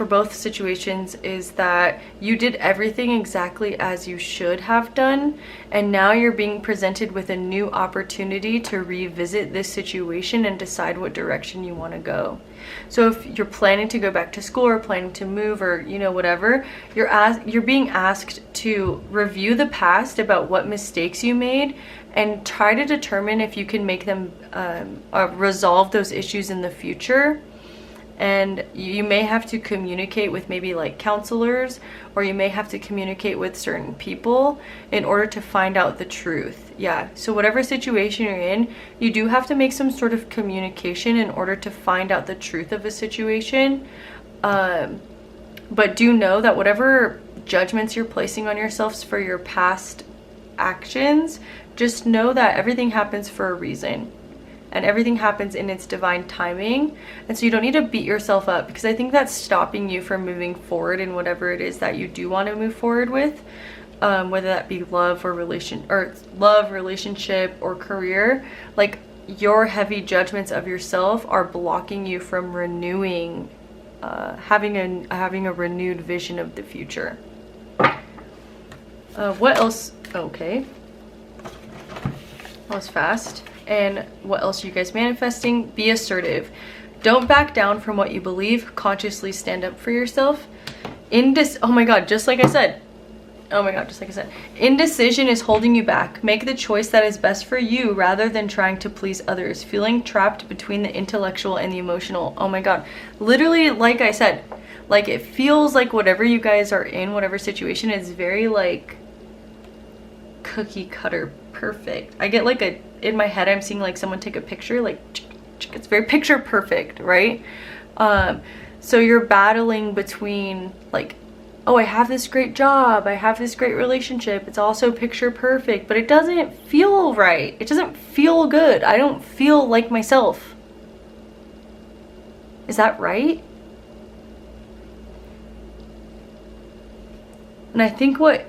both situations is that you did everything exactly as you should have done, and now you're being presented with a new opportunity to revisit this situation and decide what direction you want to go. So if you're planning to go back to school or planning to move, or you know, whatever, you're being asked to review the past about what mistakes you made and try to determine if you can make them resolve those issues in the future. And you may have to communicate with maybe like counselors, or you may have to communicate with certain people in order to find out the truth. Yeah, so whatever situation you're in, you do have to make some sort of communication in order to find out the truth of a situation. But do know that whatever judgments you're placing on yourselves for your past actions, just know that everything happens for a reason. And everything happens in its divine timing. And so you don't need to beat yourself up, because I think that's stopping you from moving forward in whatever it is that you do want to move forward with, whether that be love, relationship, or career. Like your heavy judgments of yourself are blocking you from renewing, having a renewed vision of the future. What else? Okay, that was fast. And what else are you guys manifesting? Be assertive. Don't back down from what you believe. Consciously stand up for yourself. Oh my god, just like I said. Oh my god, just like I said. Indecision is holding you back. Make the choice that is best for you rather than trying to please others. Feeling trapped between the intellectual and the emotional. Oh my god. Literally, like I said, like it feels like whatever you guys are in, whatever situation, is very like cookie cutter perfect. I get like in my head, I'm seeing like someone take a picture, like it's very picture perfect, right? So you're battling between like, oh, I have this great job, I have this great relationship, it's also picture perfect, but it doesn't feel right. It doesn't feel good. I don't feel like myself. Is that right? And I think what,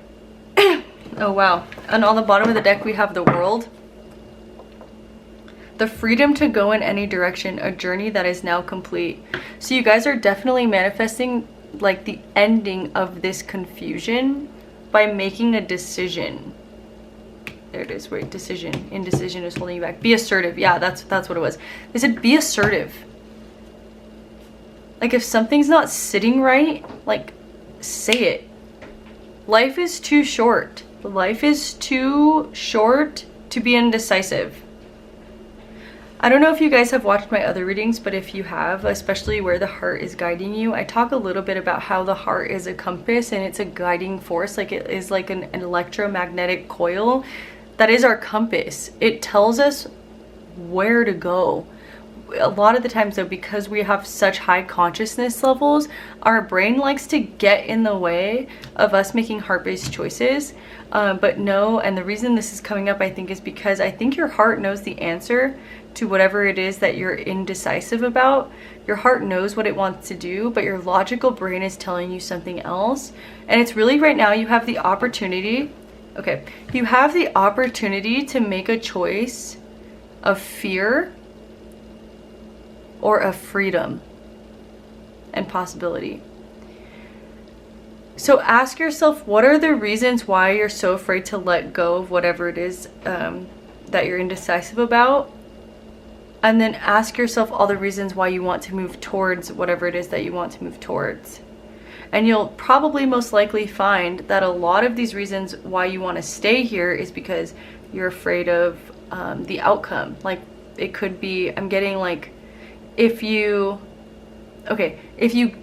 oh wow, and on the bottom of the deck we have the World. The freedom to go in any direction, a journey that is now complete. So you guys are definitely manifesting like the ending of this confusion by making a decision. There it is. Wait, decision. Indecision is holding you back. Be assertive. Yeah, that's what it was. They said be assertive. Like if something's not sitting right, like say it. Life is too short. Life is too short to be indecisive. I don't know if you guys have watched my other readings, but if you have, especially where the heart is guiding you, I talk a little bit about how the heart is a compass and it's a guiding force. Like it is like an electromagnetic coil that is our compass. It tells us where to go. A lot of the times though, because we have such high consciousness levels, our brain likes to get in the way of us making heart-based choices. But no, and the reason this is coming up, I think, is because I think your heart knows the answer to whatever it is that you're indecisive about. Your heart knows what it wants to do, but your logical brain is telling you something else. And it's really right now you have the opportunity, okay, you have the opportunity to make a choice of fear or of freedom and possibility. So ask yourself, what are the reasons why you're so afraid to let go of whatever it is that you're indecisive about? And then ask yourself all the reasons why you want to move towards whatever it is that you want to move towards. And you'll probably most likely find that a lot of these reasons why you want to stay here is because you're afraid of the outcome. Like it could be, I'm getting like, if you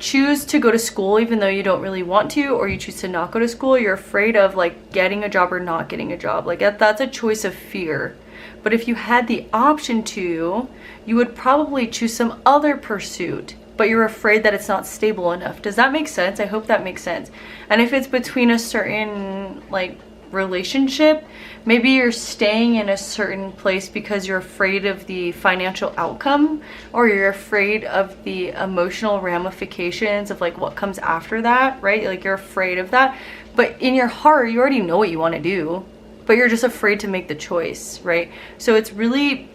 choose to go to school even though you don't really want to, or you choose to not go to school, you're afraid of like getting a job or not getting a job. Like that's a choice of fear. But if you had the option to, you would probably choose some other pursuit, but you're afraid that it's not stable enough. Does that make sense? I hope that makes sense. And if it's between a certain like relationship, maybe you're staying in a certain place because you're afraid of the financial outcome, or you're afraid of the emotional ramifications of like what comes after that, right? Like you're afraid of that, but in your heart you already know what you want to do, but you're just afraid to make the choice, right? So it's really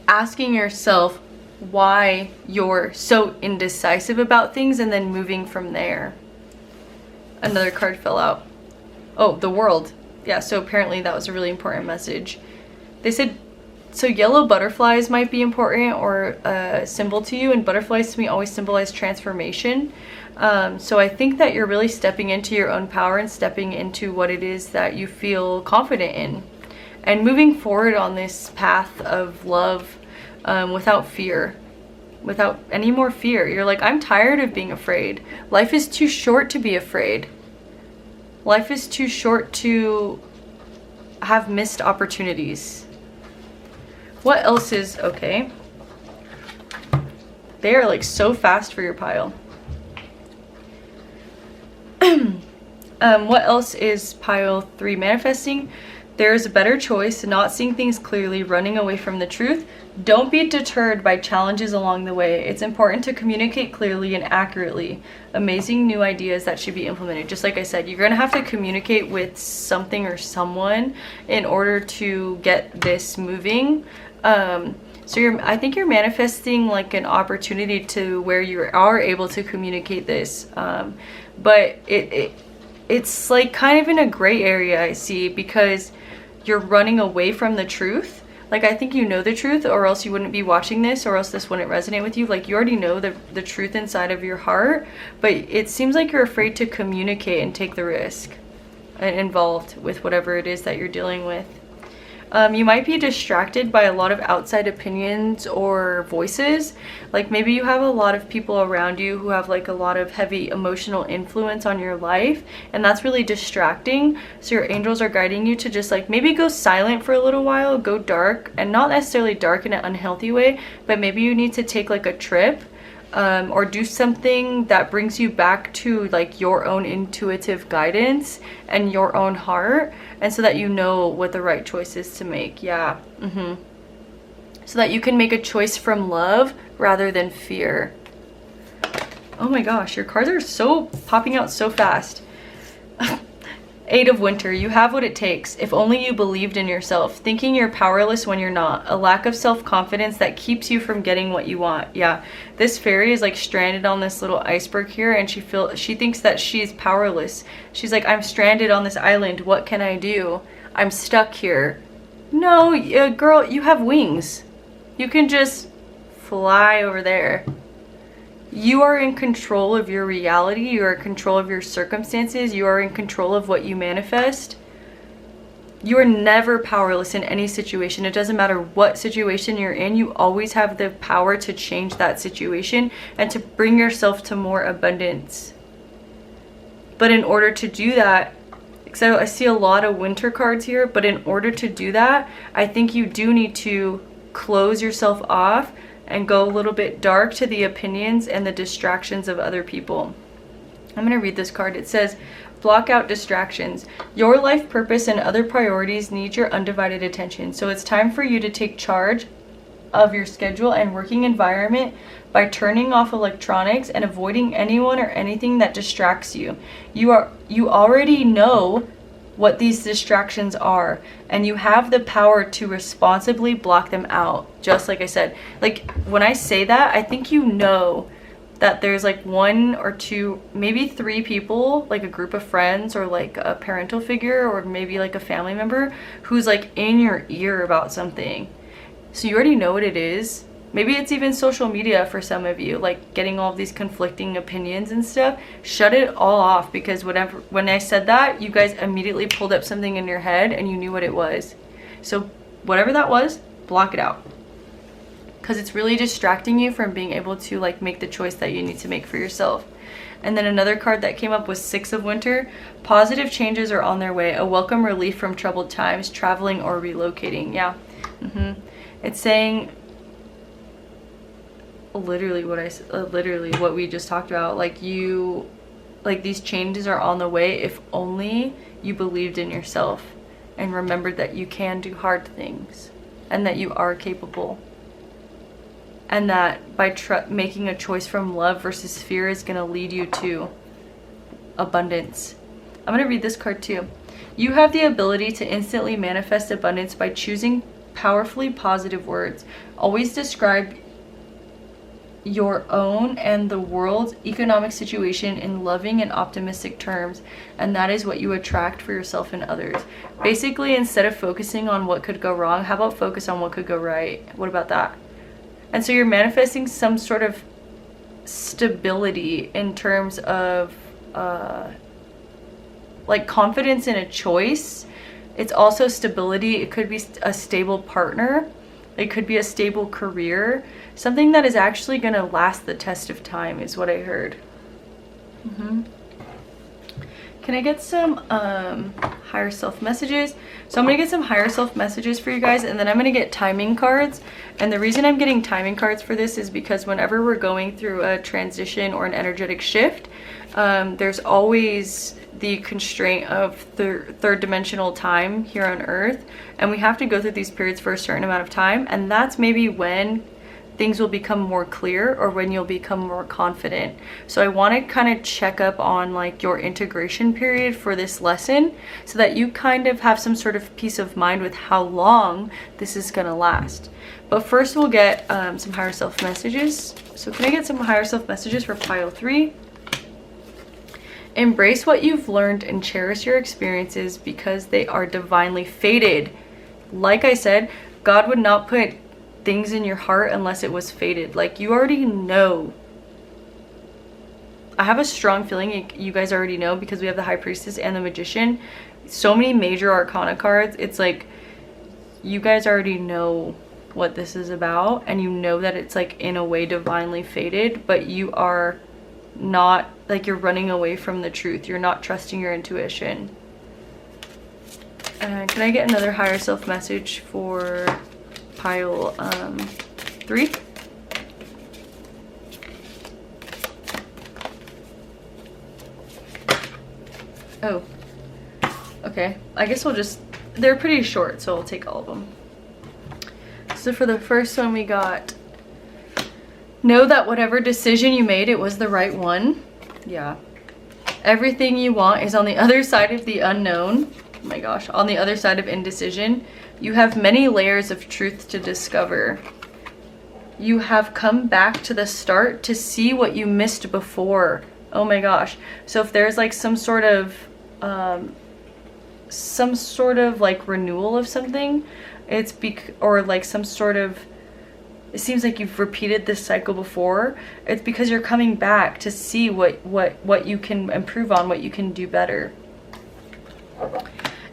asking yourself why you're so indecisive about things and then moving from there. Another card fell out. Oh, the World. Yeah, so apparently that was a really important message. They said, so yellow butterflies might be important or a symbol to you, and butterflies to me always symbolize transformation. So I think that you're really stepping into your own power and stepping into what it is that you feel confident in. And moving forward on this path of love without fear. Without any more fear. You're like, I'm tired of being afraid. Life is too short to be afraid. Life is too short to have missed opportunities. What else is okay? They are like so fast for your pile. What else is pile 3 manifesting? There is a better choice, not seeing things clearly, running away from the truth. Don't be deterred by challenges along the way. It's important to communicate clearly and accurately. Amazing new ideas that should be implemented. Just like I said, you're going to have to communicate with something or someone in order to get this moving. So I think you're manifesting like an opportunity to where you are able to communicate this. But it's like kind of in a gray area, I see, because you're running away from the truth, Like, I think you know the truth, or else you wouldn't be watching this, or else this wouldn't resonate with you. Like, you already know the truth inside of your heart, but it seems like you're afraid to communicate and take the risk involved with whatever it is that you're dealing with. You might be distracted by a lot of outside opinions or voices. Like, maybe you have a lot of people around you who have like a lot of heavy emotional influence on your life, and that's really distracting. So your angels are guiding you to just like maybe go silent for a little while, go dark, and not necessarily dark in an unhealthy way, but maybe you need to take like a trip, or do something that brings you back to like your own intuitive guidance and your own heart, and so that you know what the right choice is to make. Yeah. So that you can make a choice from love rather than fear. Oh my gosh, your cards are so popping out so fast. Eight of Winter, you have what it takes. If only you believed in yourself. Thinking you're powerless when you're not. A lack of self-confidence that keeps you from getting what you want. Yeah, this fairy is like stranded on this little iceberg here, and she thinks that she's powerless. She's like, I'm stranded on this island. What can I do? I'm stuck here. No, girl, you have wings. You can just fly over there. You are in control of your reality. You are in control of your circumstances. You are in control of what you manifest. You are never powerless in any situation. It doesn't matter what situation you're in. You always have the power to change that situation and to bring yourself to more abundance. But in order to do that, so I see a lot of winter cards here, but in order to do that, I think you do need to close yourself off and go a little bit dark to the opinions and the distractions of other people. I'm going to read this card. It says, block out distractions. Your life purpose and other priorities need your undivided attention. So it's time for you to take charge of your schedule and working environment by turning off electronics and avoiding anyone or anything that distracts you. You already know what these distractions are, and you have the power to responsibly block them out. Just like I said, like when I say that, I think you know that there's like one or two, maybe three people, like a group of friends or like a parental figure or maybe like a family member who's like in your ear about something. So you already know what it is. Maybe it's even social media for some of you, like getting all of these conflicting opinions and stuff. Shut it all off, because when I said that, you guys immediately pulled up something in your head and you knew what it was. So whatever that was, block it out, because it's really distracting you from being able to like make the choice that you need to make for yourself. And then another card that came up was Six of Winter. Positive changes are on their way. A welcome relief from troubled times, traveling or relocating. Yeah. It's saying literally what we just talked about. Like these changes are on the way if only you believed in yourself and remembered that you can do hard things and that you are capable, and that by making a choice from love versus fear is going to lead you to abundance. I'm going to read this card too. You have the ability to instantly manifest abundance by choosing powerfully positive words. Always describe your own and the world's economic situation in loving and optimistic terms, and that is what you attract for yourself and others. Basically, instead of focusing on what could go wrong, how about focus on what could go right? What about that? And so you're manifesting some sort of stability in terms of like confidence in a choice. It's also stability. It could be a stable partner. It could be a stable career. Something that is actually going to last the test of time is what I heard. Can I get some higher self messages? So I'm going to get some higher self messages for you guys, and then I'm going to get timing cards. And the reason I'm getting timing cards for this is because whenever we're going through a transition or an energetic shift, there's always the constraint of third dimensional time here on Earth, and we have to go through these periods for a certain amount of time, and that's maybe when things will become more clear or when you'll become more confident. So I want to kind of check up on like your integration period for this lesson, so that you kind of have some sort of peace of mind with how long this is going to last. But first we'll get some higher self messages. So can I get some higher self messages for pile 3? Embrace what you've learned and cherish your experiences because they are divinely fated. Like I said, God would not put things in your heart unless it was fated. Like, you already know. I have a strong feeling you guys already know, because we have the High Priestess and the Magician. So many major arcana cards. It's like you guys already know what this is about, and you know that it's like in a way divinely fated, but you are not, like, you're running away from the truth. You're not trusting your intuition. And can I get another higher self message for pile 3? Oh, okay. I guess we'll just, they're pretty short, so we'll take all of them. So for the first one, we got, know that whatever decision you made, it was the right one. Yeah. Everything you want is on the other side of the unknown. Oh my gosh, on the other side of indecision. You have many layers of truth to discover. You have come back to the start to see what you missed before. Oh my gosh. So if there's like some sort of like renewal of something, it's or like some sort of, it seems like you've repeated this cycle before. It's because you're coming back to see what you can improve on, what you can do better.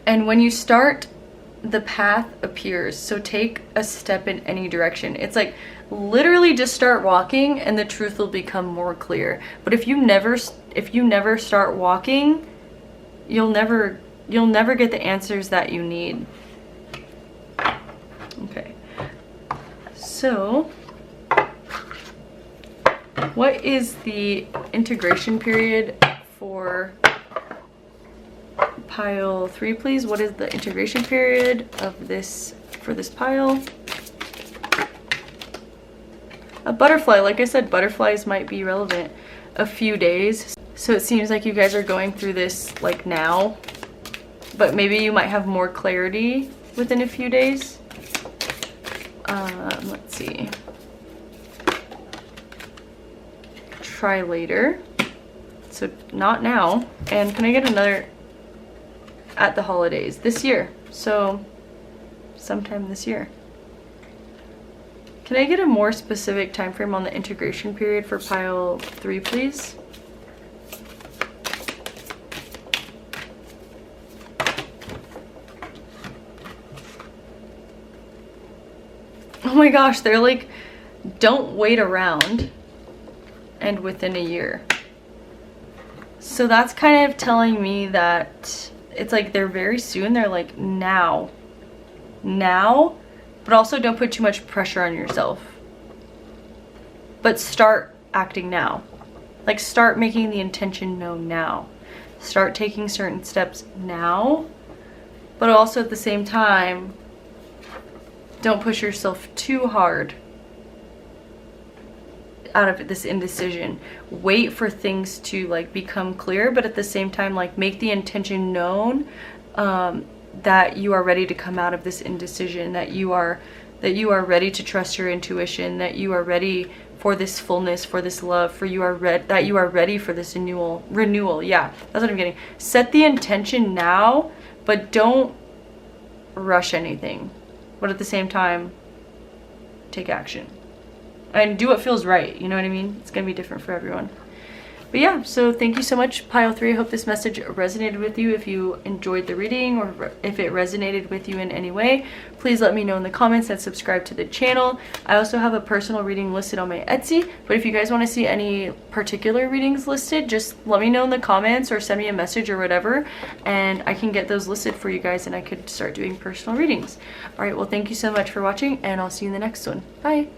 And when you start, the path appears. So take a step in any direction. It's like literally just start walking and the truth will become more clear. But if you never start walking, you'll never get the answers that you need. Okay. So, what is the integration period for pile 3, please? What is the integration period of this, for this pile? A butterfly. Like I said, butterflies might be relevant. A few days. So it seems like you guys are going through this like now, but maybe you might have more clarity within a few days. Let's see. Try later. So not now. And can I get another at the holidays this year? So sometime this year. Can I get a more specific time frame on the integration period for pile 3, please? Oh my gosh, they're like, don't wait around, and within a year. So that's kind of telling me that it's like they're very soon. They're like now, but also don't put too much pressure on yourself. But start acting now. Like, start making the intention known now. Start taking certain steps now, but also at the same time, don't push yourself too hard out of this indecision. Wait for things to like become clear, but at the same time, like, make the intention known that you are ready to come out of this indecision, that you are ready to trust your intuition, that you are ready for this fullness, for this love, that you are ready for this renewal. Yeah, that's what I'm getting. Set the intention now, but don't rush anything. But at the same time, take action. And do what feels right, you know what I mean? It's gonna be different for everyone. But yeah, so thank you so much, pile 3. I hope this message resonated with you. If you enjoyed the reading, or if it resonated with you in any way, please let me know in the comments and subscribe to the channel. I also have a personal reading listed on my Etsy, but if you guys want to see any particular readings listed, just let me know in the comments or send me a message or whatever, and I can get those listed for you guys, and I could start doing personal readings. All right, well, thank you so much for watching, and I'll see you in the next one. Bye.